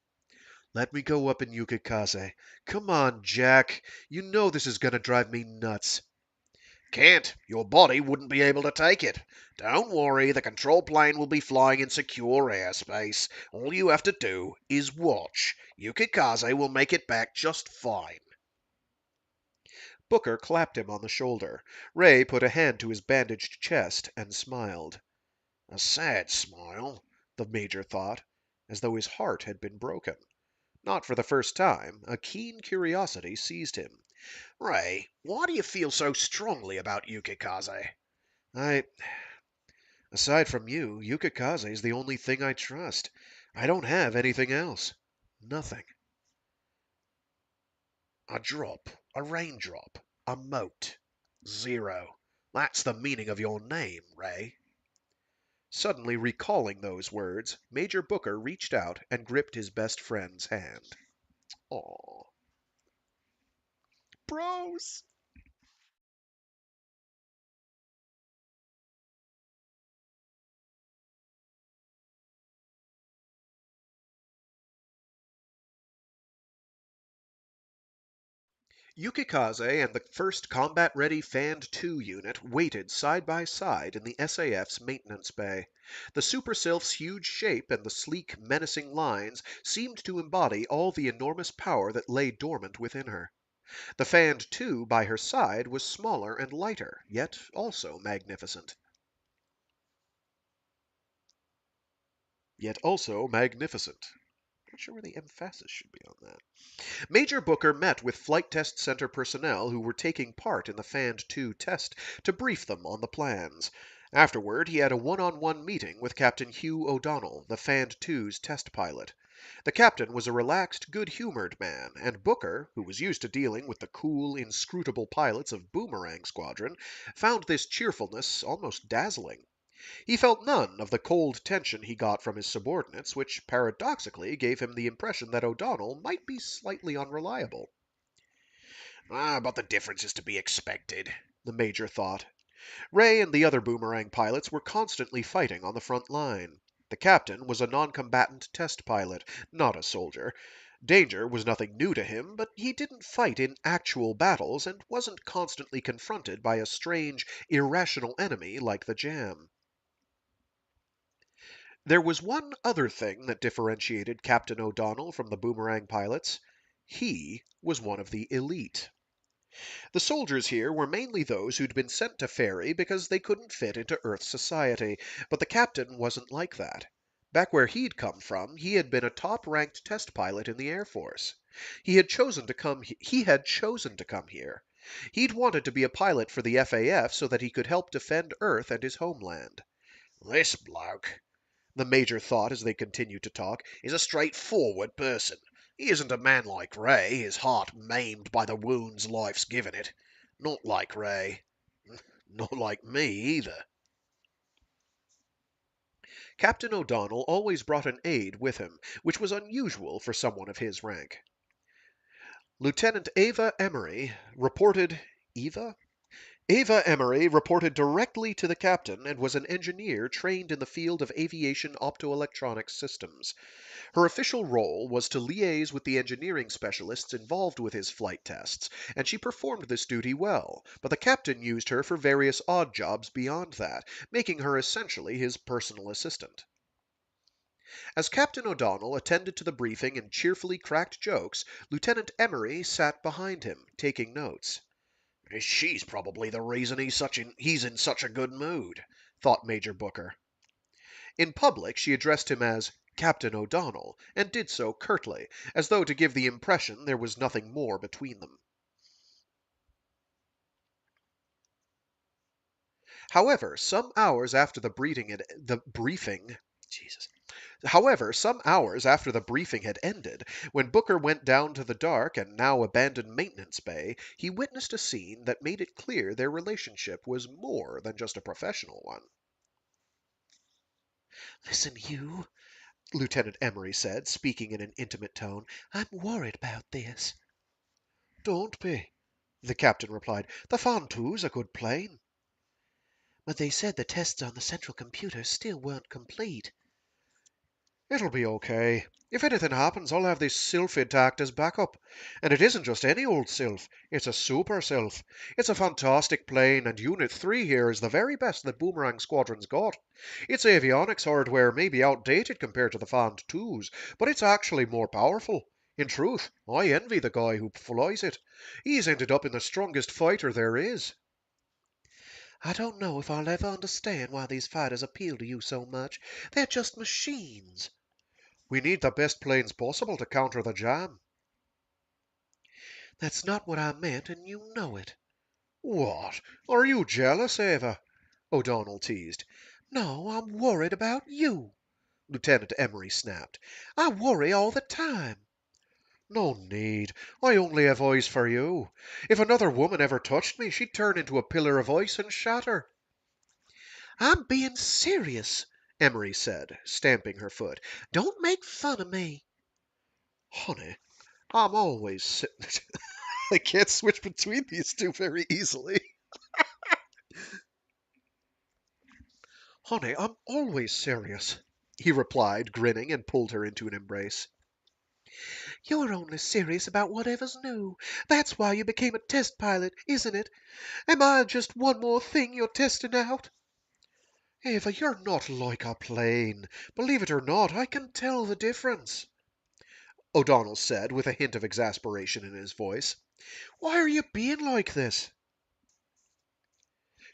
Let me go up in Yukikaze. Come on, Jack. You know this is gonna drive me nuts. Can't. Your body wouldn't be able to take it. Don't worry, the control plane will be flying in secure airspace. All you have to do is watch. Yukikaze will make it back just fine. Booker clapped him on the shoulder. Ray put a hand to his bandaged chest and smiled. A sad smile, The Major thought, as though his heart had been broken. Not for the first time, a keen curiosity seized him. Ray, why do you feel so strongly about Yukikaze? I. Aside from you, Yukikaze is the only thing I trust. I don't have anything else. Nothing. A drop, a raindrop, a mote. Zero. That's the meaning of your name, Ray. Suddenly recalling those words, Major Booker reached out and gripped his best friend's hand. Aw. Bros. Yukikaze and the first combat-ready Fand 2 unit waited side by side in the SAF's maintenance bay. The Super Sylph's huge shape and the sleek, menacing lines seemed to embody all the enormous power that lay dormant within her. The Fand 2 by her side was smaller and lighter, yet also magnificent. Not sure where the emphasis should be on that. Major Booker met with Flight Test Center personnel who were taking part in the Fand 2 test to brief them on the plans. Afterward, he had a one-on-one meeting with Captain Hugh O'Donnell, the Fand 2's test pilot. The captain was a relaxed, good-humored man, and Booker, who was used to dealing with the cool, inscrutable pilots of Boomerang Squadron, found this cheerfulness almost dazzling. He felt none of the cold tension he got from his subordinates, which paradoxically gave him the impression that O'Donnell might be slightly unreliable. But the difference is to be expected, The Major thought. Ray and the other Boomerang pilots were constantly fighting on the front line. The captain was a non-combatant test pilot, not a soldier. Danger was nothing new to him, but he didn't fight in actual battles and wasn't constantly confronted by a strange, irrational enemy like the Jam. There was one other thing that differentiated Captain O'Donnell from the Boomerang pilots. He was one of the elite. The soldiers here were mainly those who'd been sent to Ferry because they couldn't fit into Earth society, but the captain wasn't like that. Back where he'd come from, he had been a top-ranked test pilot in the Air Force. He had chosen to come here. He'd wanted to be a pilot for the FAF so that he could help defend Earth and his homeland. This bloke, The Major thought as they continued to talk, is a straightforward person. He isn't a man like Ray, his heart maimed by the wounds life's given it. Not like Ray. Not like me, either. Captain O'Donnell always brought an aide with him, which was unusual for someone of his rank. Lieutenant Ava Emery reported Eva? Ava Emery reported directly to the captain and was an engineer trained in the field of aviation optoelectronics systems. Her official role was to liaise with the engineering specialists involved with his flight tests, and she performed this duty well, but the captain used her for various odd jobs beyond that, making her essentially his personal assistant. As Captain O'Donnell attended to the briefing and cheerfully cracked jokes, Lieutenant Emery sat behind him, taking notes. She's probably the reason he's in such a good mood, thought Major Booker. In public she addressed him as Captain O'Donnell, and did so curtly, as though to give the impression there was nothing more between them. However, some hours after the briefing had ended, when Booker went down to the dark and now abandoned maintenance bay, he witnessed a scene that made it clear their relationship was more than just a professional one. Listen, you, Lieutenant Emery said, speaking in an intimate tone. I'm worried about this. Don't be, the captain replied. The Fantu's a good plane. But they said the tests on the central computer still weren't complete. It'll be okay. If anything happens, I'll have this sylph intact as backup. And it isn't just any old sylph, it's a super sylph. It's a fantastic plane, and Unit 3 here is the very best that Boomerang Squadron's got. Its avionics hardware may be outdated compared to the Fand 2's, but it's actually more powerful. In truth, I envy the guy who flies it. He's ended up in the strongest fighter there is. I don't know if I'll ever understand why these fighters appeal to you so much. They're just machines. We need the best planes possible to counter the jam. That's not what I meant, and you know it. What? Are you jealous, Ava? O'Donnell teased. No, I'm worried about you, Lieutenant Emery snapped. I worry all the time. No need. I only have eyes for you. If another woman ever touched me, she'd turn into a pillar of ice and shatter. I'm being serious, Emery said, stamping her foot. don't make fun of me. Honey, I'm always... I can't switch between these two very easily. Honey, I'm always serious, he replied, grinning, and pulled her into an embrace. You're only serious about whatever's new. That's why you became a test pilot, isn't it? Am I just one more thing you're testing out? Ava, you're not like a plane. Believe it or not, I can tell the difference, O'Donnell said, with a hint of exasperation in his voice. Why are you being like this?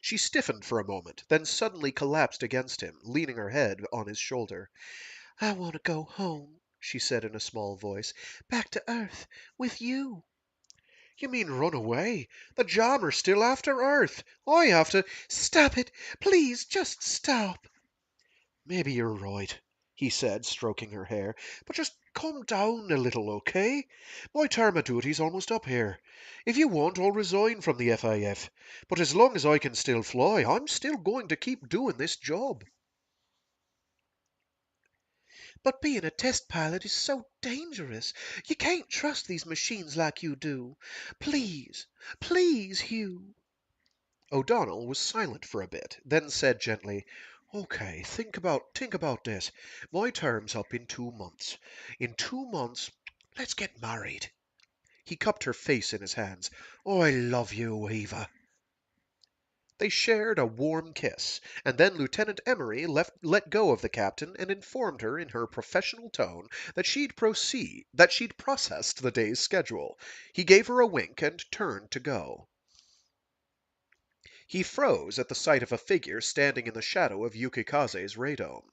She stiffened for a moment, then suddenly collapsed against him, leaning her head on his shoulder. I want to go home, she said in a small voice. Back to Earth, with you. You mean run away? The Jammer's still after Earth. I have to... Stop it! Please, just stop. Maybe you're right, he said, stroking her hair. But just calm down a little, okay? My term of duty's almost up here. If you want, I'll resign from the FIF. But as long as I can still fly, I'm still going to keep doing this job. But being a test pilot is so dangerous. You can't trust these machines like you do. Please, please, Hugh. O'Donnell was silent for a bit, then said gently, Okay, think about this. My term's up in 2 months. In 2 months, let's get married. He cupped her face in his hands. I love you, Eva. They shared a warm kiss, and then Lieutenant Emery let go of the captain and informed her in her professional tone that she'd processed the day's schedule. He gave her a wink and turned to go. He froze at the sight of a figure standing in the shadow of Yukikaze's radome.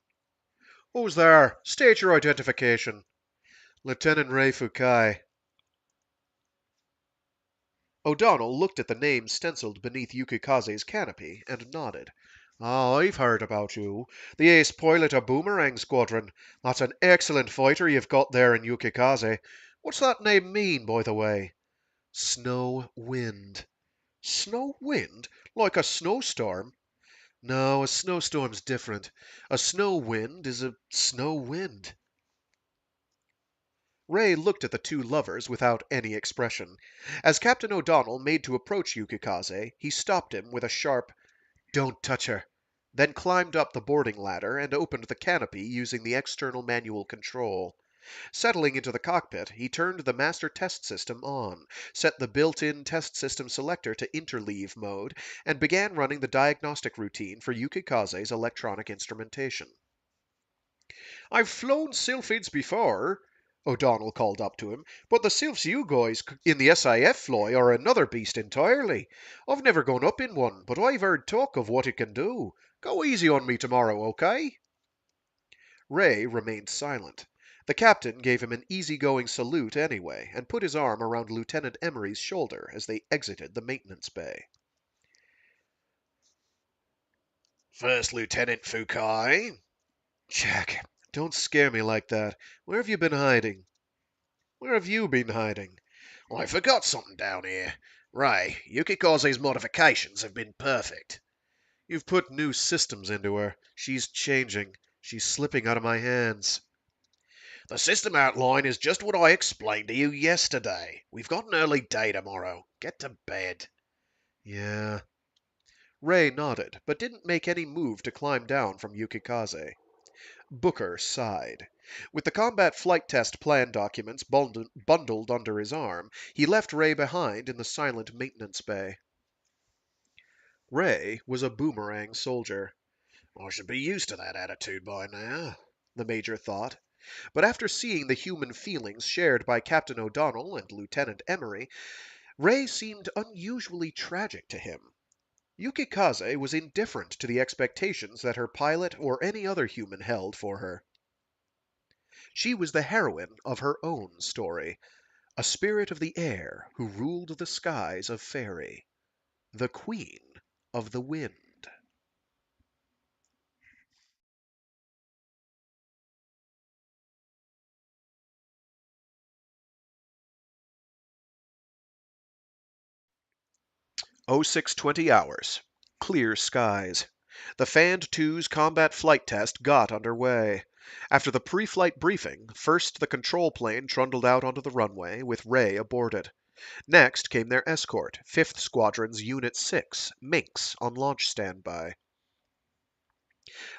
Who's there? State your identification. Lieutenant Ray Fukai. O'Donnell looked at the name stenciled beneath Yukikaze's canopy and nodded. Ah, I've heard about you. The ace pilot of Boomerang Squadron. That's an excellent fighter you've got there in Yukikaze. What's that name mean, by the way? Snow Wind. Snow Wind? Like a snowstorm? No, a snowstorm's different. A snow wind is a snow wind. Ray looked at the two lovers without any expression. As Captain O'Donnell made to approach Yukikaze, he stopped him with a sharp, Don't touch her, then climbed up the boarding ladder and opened the canopy using the external manual control. Settling into the cockpit, he turned the master test system on, set the built-in test system selector to interleave mode, and began running the diagnostic routine for Yukikaze's electronic instrumentation. I've flown sylphids before, O'Donnell called up to him, but the sylphs you guys in the SIF fly are another beast entirely. I've never gone up in one, but I've heard talk of what it can do. Go easy on me tomorrow, okay? Ray remained silent. The captain gave him an easygoing salute anyway, and put his arm around Lieutenant Emery's shoulder as they exited the maintenance bay. First Lieutenant Fukai. Jack, don't scare me like that. Where have you been hiding? Where have you been hiding? I forgot something down here. Ray, Yukikaze's modifications have been perfect. You've put new systems into her. She's changing. She's slipping out of my hands. The system outline is just what I explained to you yesterday. We've got an early day tomorrow. Get to bed. Yeah. Ray nodded, but didn't make any move to climb down from Yukikaze. Booker sighed. With the combat flight test plan documents bundled under his arm, he left Ray behind in the silent maintenance bay. Ray was a boomerang soldier. I should be used to that attitude by now. The Major thought. But after seeing the human feelings shared by Captain O'Donnell and Lieutenant Emery, Ray seemed unusually tragic to him. Yukikaze was indifferent to the expectations that her pilot or any other human held for her. She was the heroine of her own story, a spirit of the air who ruled the skies of Faerie, the Queen of the Wind. "0620 hours. Clear skies. The Fanned 2's combat flight test got underway. After the pre-flight briefing, first the control plane trundled out onto the runway, with Ray aboard it. Next came their escort, 5th Squadron's Unit 6, Minx, on launch standby.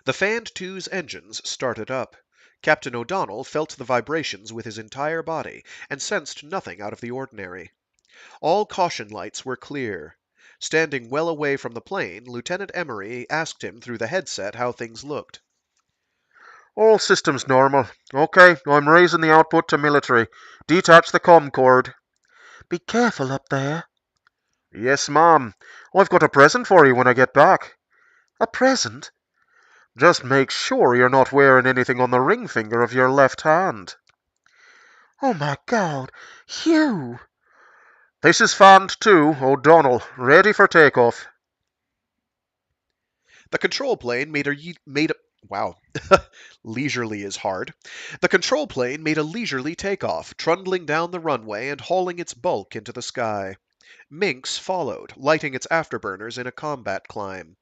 The Fanned 2's engines started up. Captain O'Donnell felt the vibrations with his entire body and sensed nothing out of the ordinary. All caution lights were clear. Standing well away from the plane, Lieutenant Emery asked him through the headset how things looked. All systems normal. Okay, I'm raising the output to military. Detach the comm cord. Be careful up there. Yes, ma'am. I've got a present for you when I get back. A present? Just make sure you're not wearing anything on the ring finger of your left hand. Oh my God, Hugh! This is Fanned 2, O'Donnell, ready for takeoff. The control plane made a wow, leisurely is hard. The control plane made a leisurely takeoff, trundling down the runway and hauling its bulk into the sky. Minx followed, lighting its afterburners in a combat climb.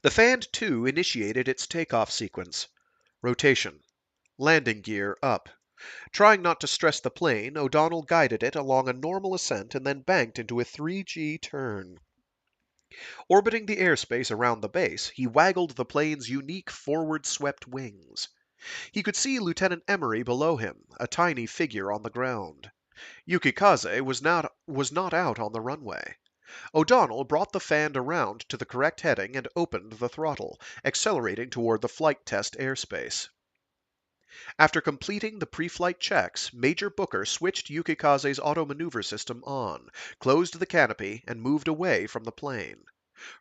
The Fanned 2 initiated its takeoff sequence. Rotation. Landing gear up. Trying not to stress the plane, O'Donnell guided it along a normal ascent and then banked into a 3G turn. Orbiting the airspace around the base, he waggled the plane's unique forward-swept wings. He could see Lieutenant Emery below him, a tiny figure on the ground. Yukikaze was not out on the runway. O'Donnell brought the Fanned around to the correct heading and opened the throttle, accelerating toward the flight test airspace. After completing the pre-flight checks, Major Booker switched Yukikaze's auto-maneuver system on, closed the canopy, and moved away from the plane.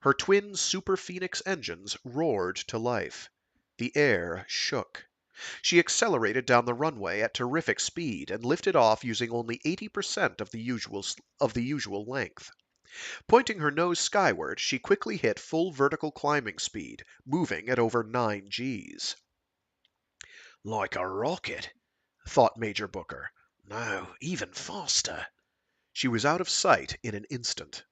Her twin Super Phoenix engines roared to life. The air shook. She accelerated down the runway at terrific speed and lifted off using only 80% of the usual length. Pointing her nose skyward, she quickly hit full vertical climbing speed, moving at over 9 Gs. Like a rocket, Thought Major Booker. no, even faster. She was out of sight in an instant.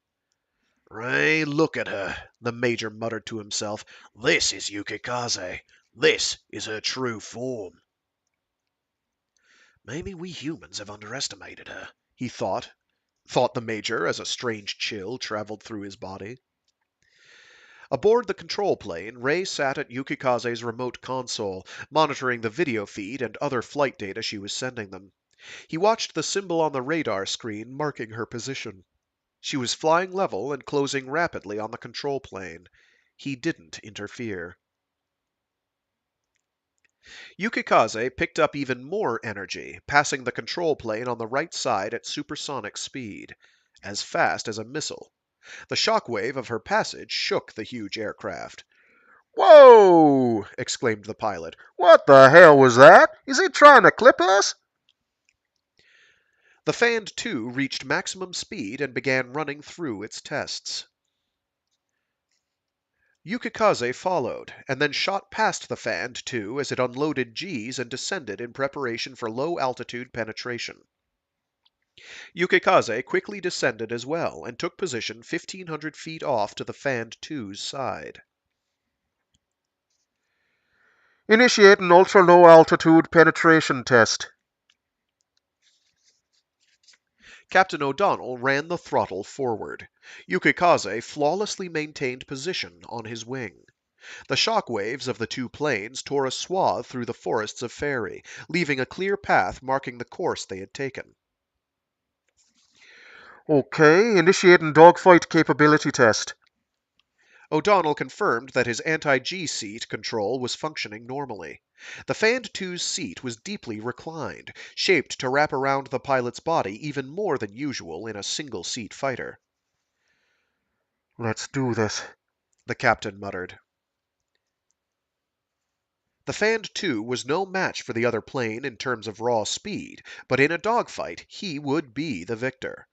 Ray, look at her, The Major muttered to himself. This is Yukikaze. This is her true form. Maybe we humans have underestimated her, He thought the Major as a strange chill traveled through his body. Aboard the control plane, Ray sat at Yukikaze's remote console, monitoring the video feed and other flight data she was sending them. He watched the symbol on the radar screen marking her position. She was flying level and closing rapidly on the control plane. He didn't interfere. Yukikaze picked up even more energy, passing the control plane on the right side at supersonic speed, as fast as a missile. The shock wave of her passage shook the huge aircraft. Whoa! Exclaimed the pilot. What the hell was that? Is he trying to clip us? The Fanned 2 reached maximum speed and began running through its tests. Yukikaze followed, and then shot past the Fanned 2 as it unloaded Gs and descended in preparation for low-altitude penetration. Yukikaze quickly descended as well and took position 1,500 feet off to the Fanned 2's side. Initiate an ultra-low altitude penetration test. Captain O'Donnell ran the throttle forward. Yukikaze flawlessly maintained position on his wing. The shock waves of the two planes tore a swath through the forests of Fairy, leaving a clear path marking the course they had taken. Okay, initiating dogfight capability test. O'Donnell confirmed that his anti-G seat control was functioning normally. The Fand 2's seat was deeply reclined, shaped to wrap around the pilot's body even more than usual in a single-seat fighter. Let's do this. The captain muttered. The Fand 2 was no match for the other plane in terms of raw speed, but in a dogfight he would be the victor.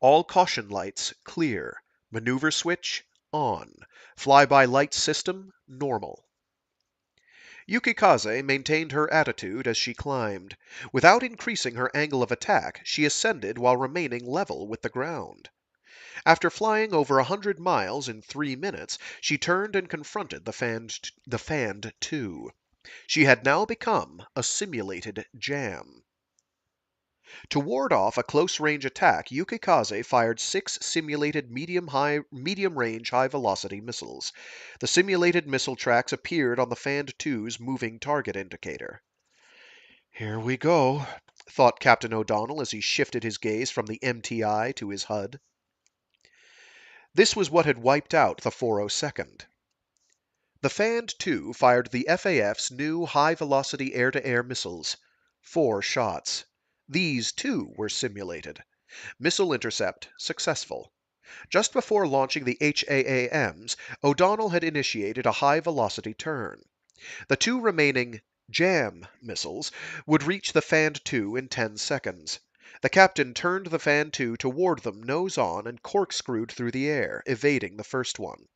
All caution lights clear. Maneuver switch on. Flyby light system normal. Yukikaze maintained her attitude as she climbed. Without increasing her angle of attack, she ascended while remaining level with the ground. After flying over 100 miles in 3 minutes, she turned and confronted the Fand 2. She had now become a simulated jam. To ward off a close-range attack, Yukikaze fired 6 simulated medium-range high-velocity missiles. The simulated missile tracks appeared on the Fand 2's moving target indicator. Here we go, thought Captain O'Donnell as he shifted his gaze from the MTI to his HUD. This was what had wiped out the 402nd. The Fand 2 fired the FAF's new high-velocity air-to-air missiles. 4 shots. These, too, were simulated. Missile intercept successful. Just before launching the HAAMs, O'Donnell had initiated a high-velocity turn. The 2 remaining JAM missiles would reach the Fand 2 in 10 seconds. The captain turned the Fand 2 toward them nose on and corkscrewed through the air, evading the first one.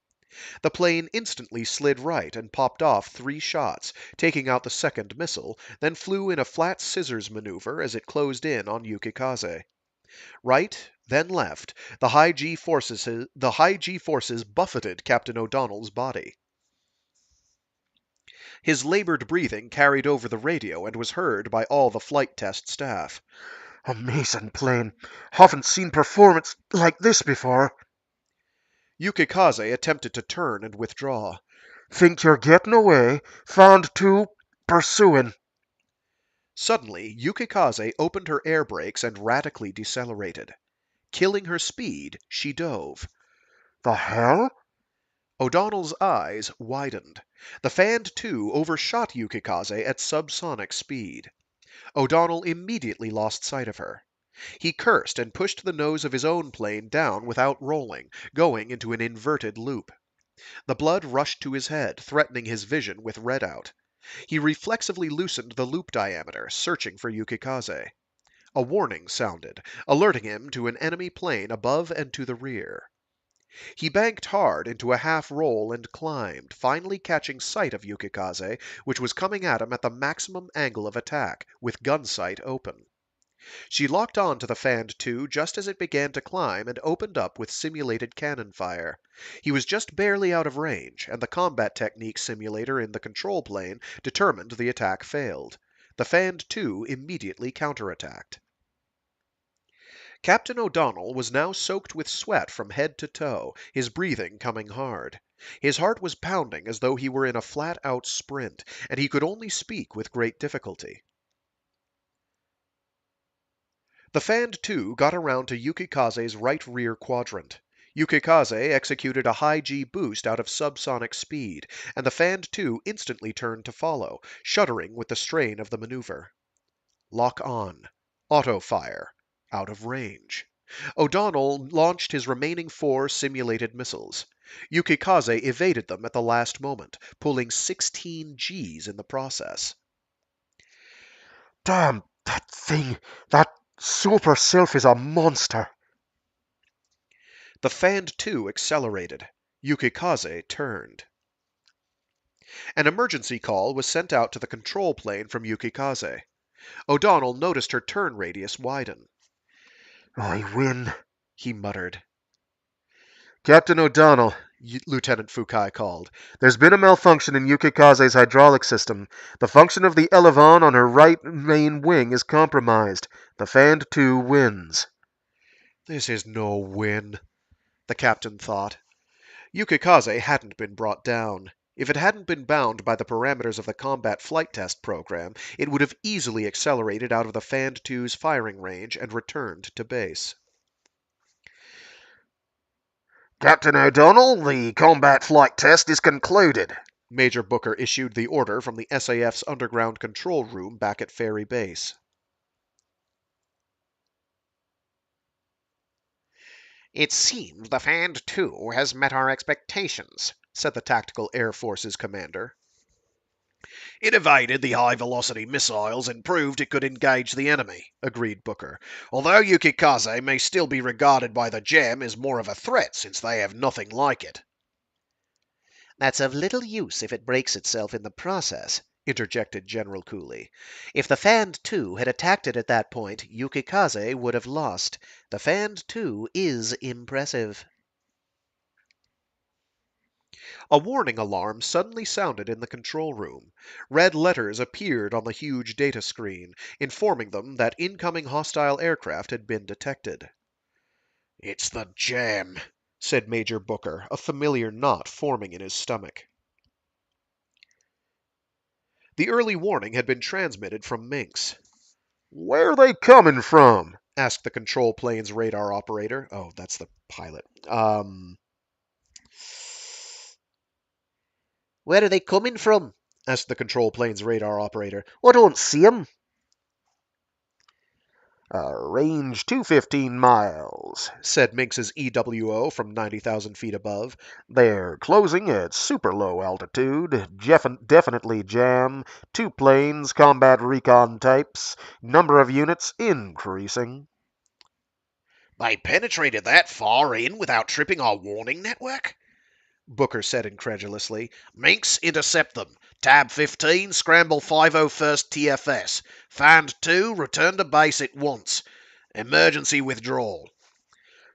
The plane instantly slid right and popped off 3 shots, taking out the second missile, then flew in a flat scissors maneuver as it closed in on Yukikaze. Right, then left, the high G forces buffeted Captain O'Donnell's body. His labored breathing carried over the radio and was heard by all the flight test staff. Amazing plane. Haven't seen performance like this before. Yukikaze attempted to turn and withdraw. Think you're getting away? Found 2 pursuing. Suddenly, Yukikaze opened her air brakes and radically decelerated. Killing her speed, she dove. The hell? O'Donnell's eyes widened. The Fand 2 overshot Yukikaze at subsonic speed. O'Donnell immediately lost sight of her. He cursed and pushed the nose of his own plane down without rolling, going into an inverted loop. The blood rushed to his head, threatening his vision with redout. He reflexively loosened the loop diameter, searching for Yukikaze. A warning sounded, alerting him to an enemy plane above and to the rear. He banked hard into a half roll and climbed, finally catching sight of Yukikaze, which was coming at him at the maximum angle of attack, with gun sight open. She locked on to the Fand 2 just as it began to climb and opened up with simulated cannon fire. He was just barely out of range, and the combat technique simulator in the control plane determined the attack failed. The Fand 2 immediately counterattacked. Captain O'Donnell was now soaked with sweat from head to toe, his breathing coming hard. His heart was pounding as though he were in a flat-out sprint, and he could only speak with great difficulty. The Fand 2 got around to Yukikaze's right rear quadrant. Yukikaze executed a high G boost out of subsonic speed, and the Fand 2 instantly turned to follow, shuddering with the strain of the maneuver. Lock on. Auto fire. Out of range. O'Donnell launched his remaining 4 simulated missiles. Yukikaze evaded them at the last moment, pulling 16 Gs in the process. Damn, that thing. That super self is a monster. The Fand 2 accelerated. Yukikaze turned. An emergency call was sent out to the control plane from Yukikaze. O'Donnell noticed her turn radius widen. I win, He muttered. Captain O'Donnell, Lieutenant Fukai called. There's been a malfunction in Yukikaze's hydraulic system. The function of the elevon on her right main wing is compromised. The Fand 2 wins. This is no win, the captain thought. Yukikaze hadn't been brought down. If it hadn't been bound by the parameters of the combat flight test program, it would have easily accelerated out of the Fand 2's firing range and returned to base. Captain O'Donnell, the combat flight test is concluded. Major Booker issued the order from the SAF's underground control room back at Ferry Base. It seems the Fand 2 has met our expectations, said the Tactical Air Force's commander. It evaded the high-velocity missiles and proved it could engage the enemy, agreed Booker. although Yukikaze may still be regarded by the Gem as more of a threat since they have nothing like it. That's of little use if it breaks itself in the process, interjected General Cooley. If the Fand 2 had attacked it at that point, Yukikaze would have lost. The Fand 2 is impressive. A warning alarm suddenly sounded in the control room. Red letters appeared on the huge data screen, informing them that incoming hostile aircraft had been detected. It's the Gem, said Major Booker, a familiar knot forming in his stomach. The early warning had been transmitted from Minx. Where are they coming from? Asked the control plane's radar operator. Oh, that's the pilot. Where are they coming from? Asked the control plane's radar operator. I don't see 'em. Range 215 miles, said Minx's EWO from 90,000 feet above. They're closing at super low altitude. Definitely jam. 2 planes, combat recon types. Number of units increasing. They penetrated that far in without tripping our warning network? Booker said incredulously. Minx, intercept them. Tab 15, scramble 501st TFS. Fand 2, return to base at once. Emergency withdrawal.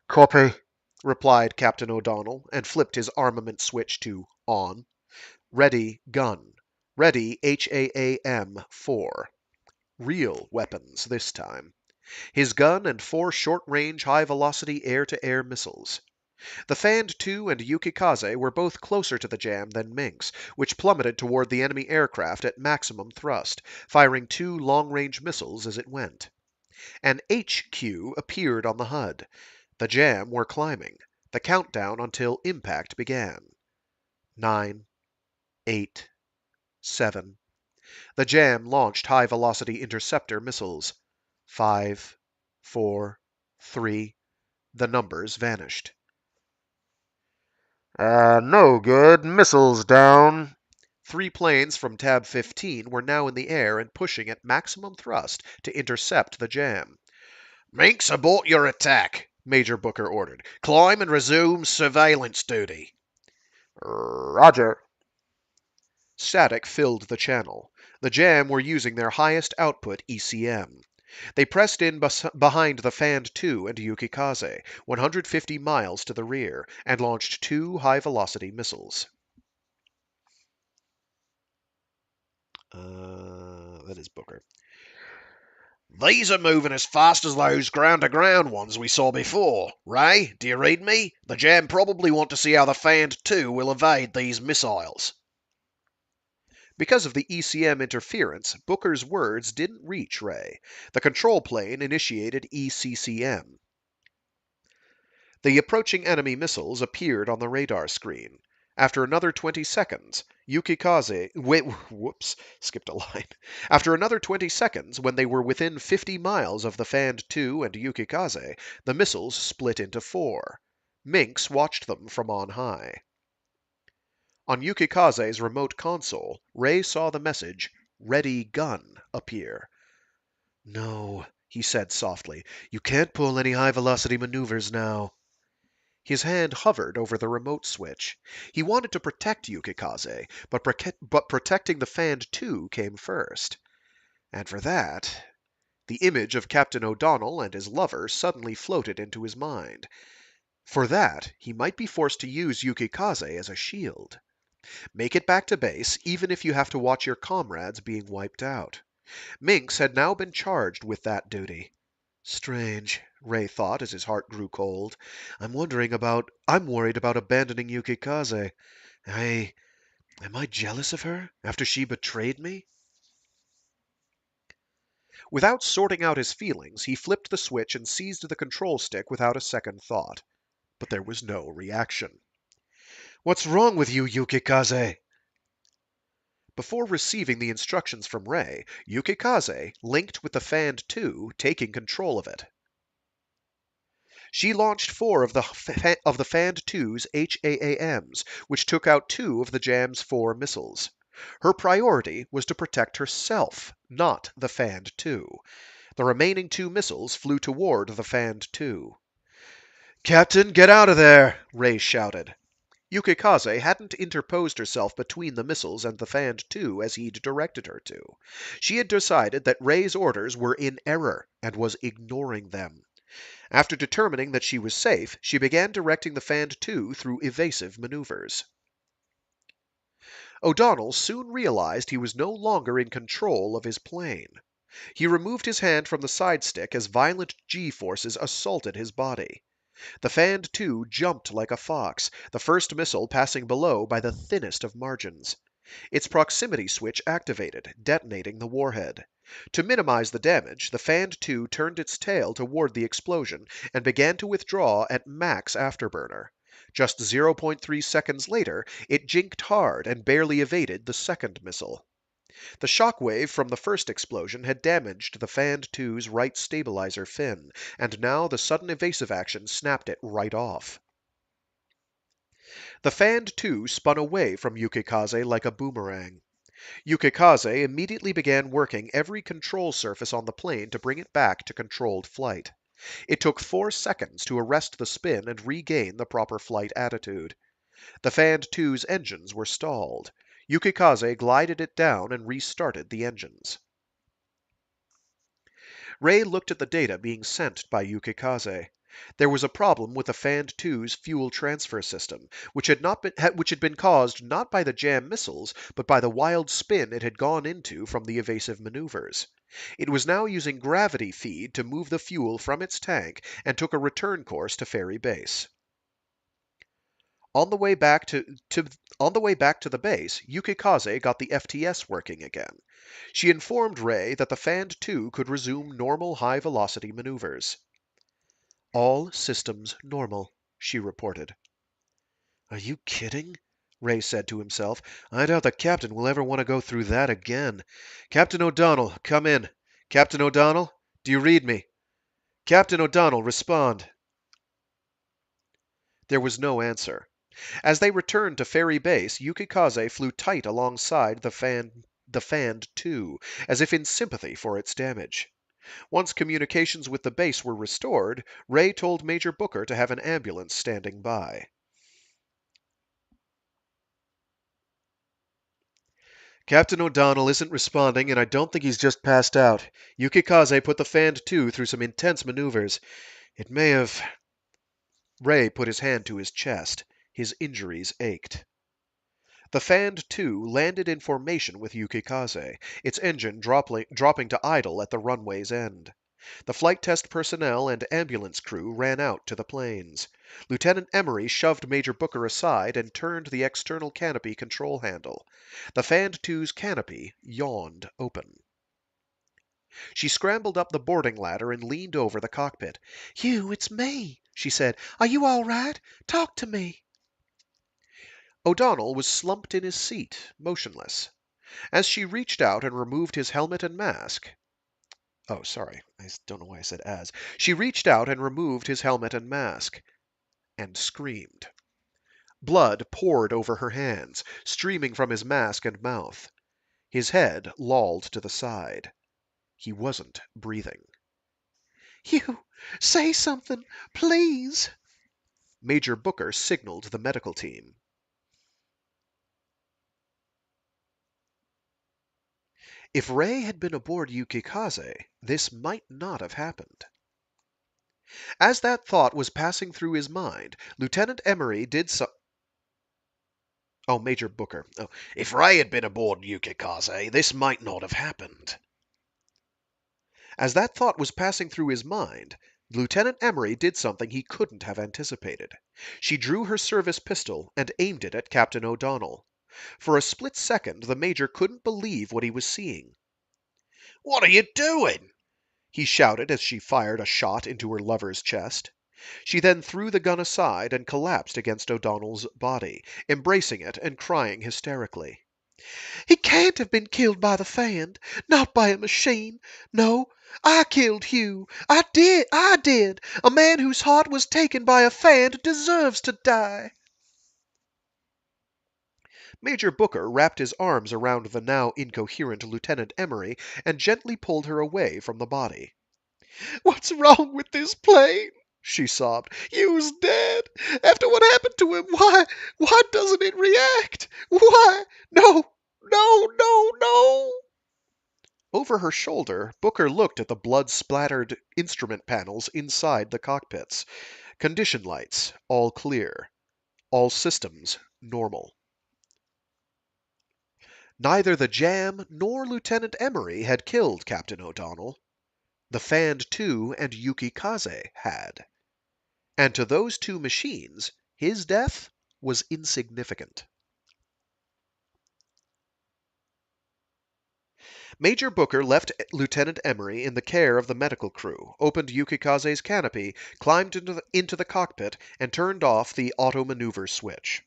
Copy, replied Captain O'Donnell, and flipped his armament switch to on. Ready gun. Ready HAAM-4. Real weapons this time. His gun and 4 short-range, high-velocity air-to-air missiles. The Fand 2 and Yukikaze were both closer to the jam than Minx, which plummeted toward the enemy aircraft at maximum thrust, firing 2 long-range missiles as it went. An HQ appeared on the HUD. The jam were climbing. The countdown until impact began. 9, 8, 7. The jam launched high-velocity interceptor missiles. 5, 4, 3. The numbers vanished. No good. Missiles down. 3 planes from Tab 15 were now in the air and pushing at maximum thrust to intercept the jam. Minx, abort your attack, Major Booker ordered. Climb and resume surveillance duty. Roger. Static filled the channel. The jam were using their highest output ECM. They pressed in behind the Fand 2 and Yukikaze, 150 miles to the rear, and launched 2 high-velocity missiles. That is Booker. These are moving as fast as those ground-to-ground ones we saw before. Ray, do you read me? The jam probably want to see how the Fand 2 will evade these missiles. Because of the ECM interference, Booker's words didn't reach Ray. The control plane initiated ECCM. The approaching enemy missiles appeared on the radar screen. After another 20 seconds, skipped a line. After another 20 seconds, when they were within 50 miles of the Fand 2 and Yukikaze, the missiles split into 4. Minx watched them from on high. On Yukikaze's remote console, Ray saw the message, Ready Gun, appear. No, he said softly. You can't pull any high-velocity maneuvers now. His hand hovered over the remote switch. He wanted to protect Yukikaze, but protecting the Fand 2 came first. And for that, the image of Captain O'Donnell and his lover suddenly floated into his mind. For that, he might be forced to use Yukikaze as a shield. Make it back to base, even if you have to watch your comrades being wiped out. Minx had now been charged with that duty. Strange, Ray thought as his heart grew cold. I'm worried about abandoning Yukikaze. I Am I jealous of her after she betrayed me? Without sorting out his feelings, he flipped the switch and seized the control stick without a second thought. But there was no reaction. What's wrong with you, Yukikaze? Before receiving the instructions from Ray, Yukikaze linked with the Fand 2, taking control of it. She launched 4 of the Fand 2's HAAMs, which took out 2 of the Jam's 4 missiles. Her priority was to protect herself, not the Fand 2. The remaining 2 missiles flew toward the Fand 2. Captain, get out of there! Ray shouted. Yukikaze hadn't interposed herself between the missiles and the Fand 2 as he'd directed her to. She had decided that Ray's orders were in error and was ignoring them. After determining that she was safe, she began directing the Fand 2 through evasive maneuvers. O'Donnell soon realized he was no longer in control of his plane. He removed his hand from the side stick as violent G-forces assaulted his body. The Fand 2 jumped like a fox, the first missile passing below by the thinnest of margins. Its proximity switch activated, detonating the warhead. To minimize the damage, the Fand 2 turned its tail toward the explosion and began to withdraw at max afterburner. Just 0.3 seconds later, it jinked hard and barely evaded the second missile. The shock wave from the first explosion had damaged the Fand 2's right stabilizer fin, and now the sudden evasive action snapped it right off. The Fand 2 spun away from Yukikaze like a boomerang. Yukikaze immediately began working every control surface on the plane to bring it back to controlled flight. It took 4 seconds to arrest the spin and regain the proper flight attitude. The Fand 2's engines were stalled. Yukikaze glided it down and restarted the engines. Ray looked at the data being sent by Yukikaze. There was a problem with the Fand 2's fuel transfer system, which had been caused not by the Jam missiles, but by the wild spin it had gone into from the evasive maneuvers. It was now using gravity feed to move the fuel from its tank and took a return course to Ferry Base. On the way back to the base, Yukikaze got the FTS working again. She informed Ray that the Fand 2 could resume normal high-velocity maneuvers. All systems normal, she reported. Are you kidding? Ray said to himself. I doubt the captain will ever want to go through that again. Captain O'Donnell, come in. Captain O'Donnell, do you read me? Captain O'Donnell, respond. There was no answer. As they returned to Ferry Base, Yukikaze flew tight alongside the Fand 2, as if in sympathy for its damage. Once communications with the base were restored, Ray told Major Booker to have an ambulance standing by. Captain O'Donnell isn't responding, and I don't think he's just passed out. Yukikaze put the Fand 2 through some intense maneuvers. It may have... Ray put his hand to his chest. His injuries ached. The Fand 2 landed in formation with Yukikaze, its engine dropping to idle at the runway's end. The flight test personnel and ambulance crew ran out to the planes. Lieutenant Emery shoved Major Booker aside and turned the external canopy control handle. The Fand 2's canopy yawned open. She scrambled up the boarding ladder and leaned over the cockpit. Hugh, it's me, she said. Are you all right? Talk to me. O'Donnell was slumped in his seat, motionless. As she reached out and removed his helmet and mask, oh, sorry, I don't know why I said as. She reached out and removed his helmet and mask, and screamed. Blood poured over her hands, streaming from his mask and mouth. His head lolled to the side. He wasn't breathing. Hugh, say something, please. Major Booker signaled the medical team. If Ray had been aboard Yukikaze, this might not have happened. As that thought was passing through his mind, Lieutenant Emery did so. Oh, Major Booker. Oh, If Ray had been aboard Yukikaze, this might not have happened. As that thought was passing through his mind, Lieutenant Emery did something he couldn't have anticipated. She drew her service pistol and aimed it at Captain O'Donnell. For a split second, the Major couldn't believe what he was seeing. What are you doing? He shouted as she fired a shot into her lover's chest. She then threw the gun aside and collapsed against O'Donnell's body, embracing it and crying hysterically. He can't have been killed by the fan, not by a machine. No, I killed Hugh. I did. A man whose heart was taken by a fan deserves to die. Major Booker wrapped his arms around the now incoherent Lieutenant Emery and gently pulled her away from the body. What's wrong with this plane? She sobbed. Hugh's dead. After what happened to him, why doesn't it react? Why? No, no, no, no. Over her shoulder, Booker looked at the blood-splattered instrument panels inside the cockpits. Condition lights, all clear. All systems, normal. Neither the jam nor Lieutenant Emery had killed Captain O'Donnell. The Fand 2 and Yukikaze had. And to those two machines, his death was insignificant. Major Booker left Lieutenant Emery in the care of the medical crew, opened Yukikaze's canopy, climbed into the cockpit, and turned off the auto-maneuver switch.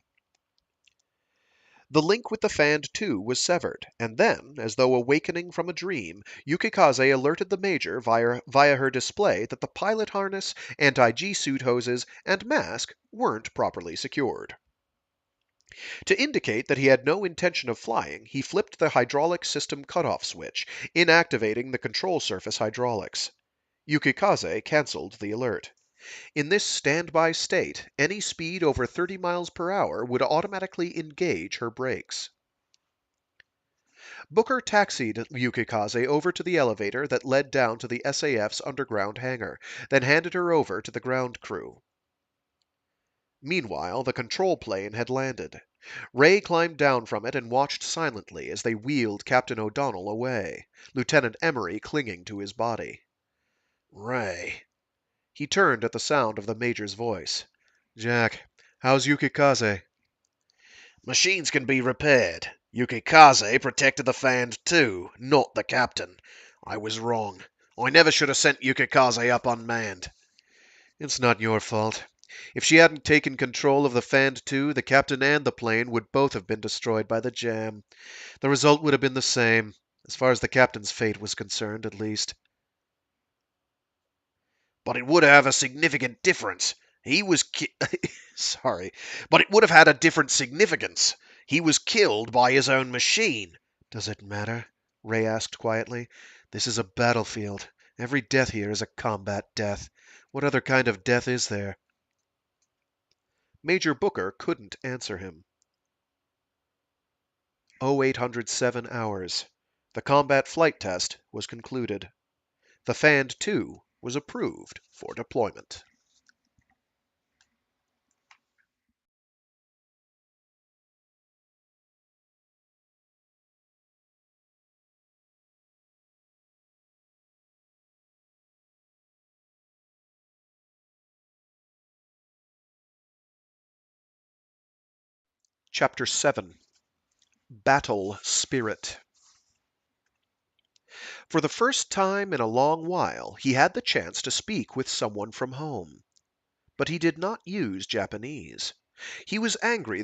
The link with the Fand 2 was severed, and then, as though awakening from a dream, Yukikaze alerted the Major via her display that the pilot harness, anti-G suit hoses, and mask weren't properly secured. To indicate that he had no intention of flying, he flipped the hydraulic system cutoff switch, inactivating the control surface hydraulics. Yukikaze canceled the alert. In this standby state, any speed over 30 miles per hour would automatically engage her brakes. Booker taxied Yukikaze over to the elevator that led down to the SAF's underground hangar, then handed her over to the ground crew. Meanwhile, the control plane had landed. Ray climbed down from it and watched silently as they wheeled Captain O'Donnell away, Lieutenant Emery clinging to his body. Ray. He turned at the sound of the Major's voice. Jack, how's Yukikaze? Machines can be repaired. Yukikaze protected the Fand too, not the captain. I was wrong. I never should have sent Yukikaze up unmanned. It's not your fault. If she hadn't taken control of the Fand 2, the captain and the plane would both have been destroyed by the jam. The result would have been the same, as far as the captain's fate was concerned, at least. But it would have a significant difference. He was sorry, but it would have had a different significance. He was killed by his own machine. Does it matter? Ray asked quietly. This is a battlefield. Every death here is a combat death. What other kind of death is there? Major Booker couldn't answer him. 0807 hours. The combat flight test was concluded. The Fand 2 was approved for deployment. Chapter 7 Battle Spirit. For the first time in a long while, he had the chance to speak with someone from home. But he did not use Japanese. He was angry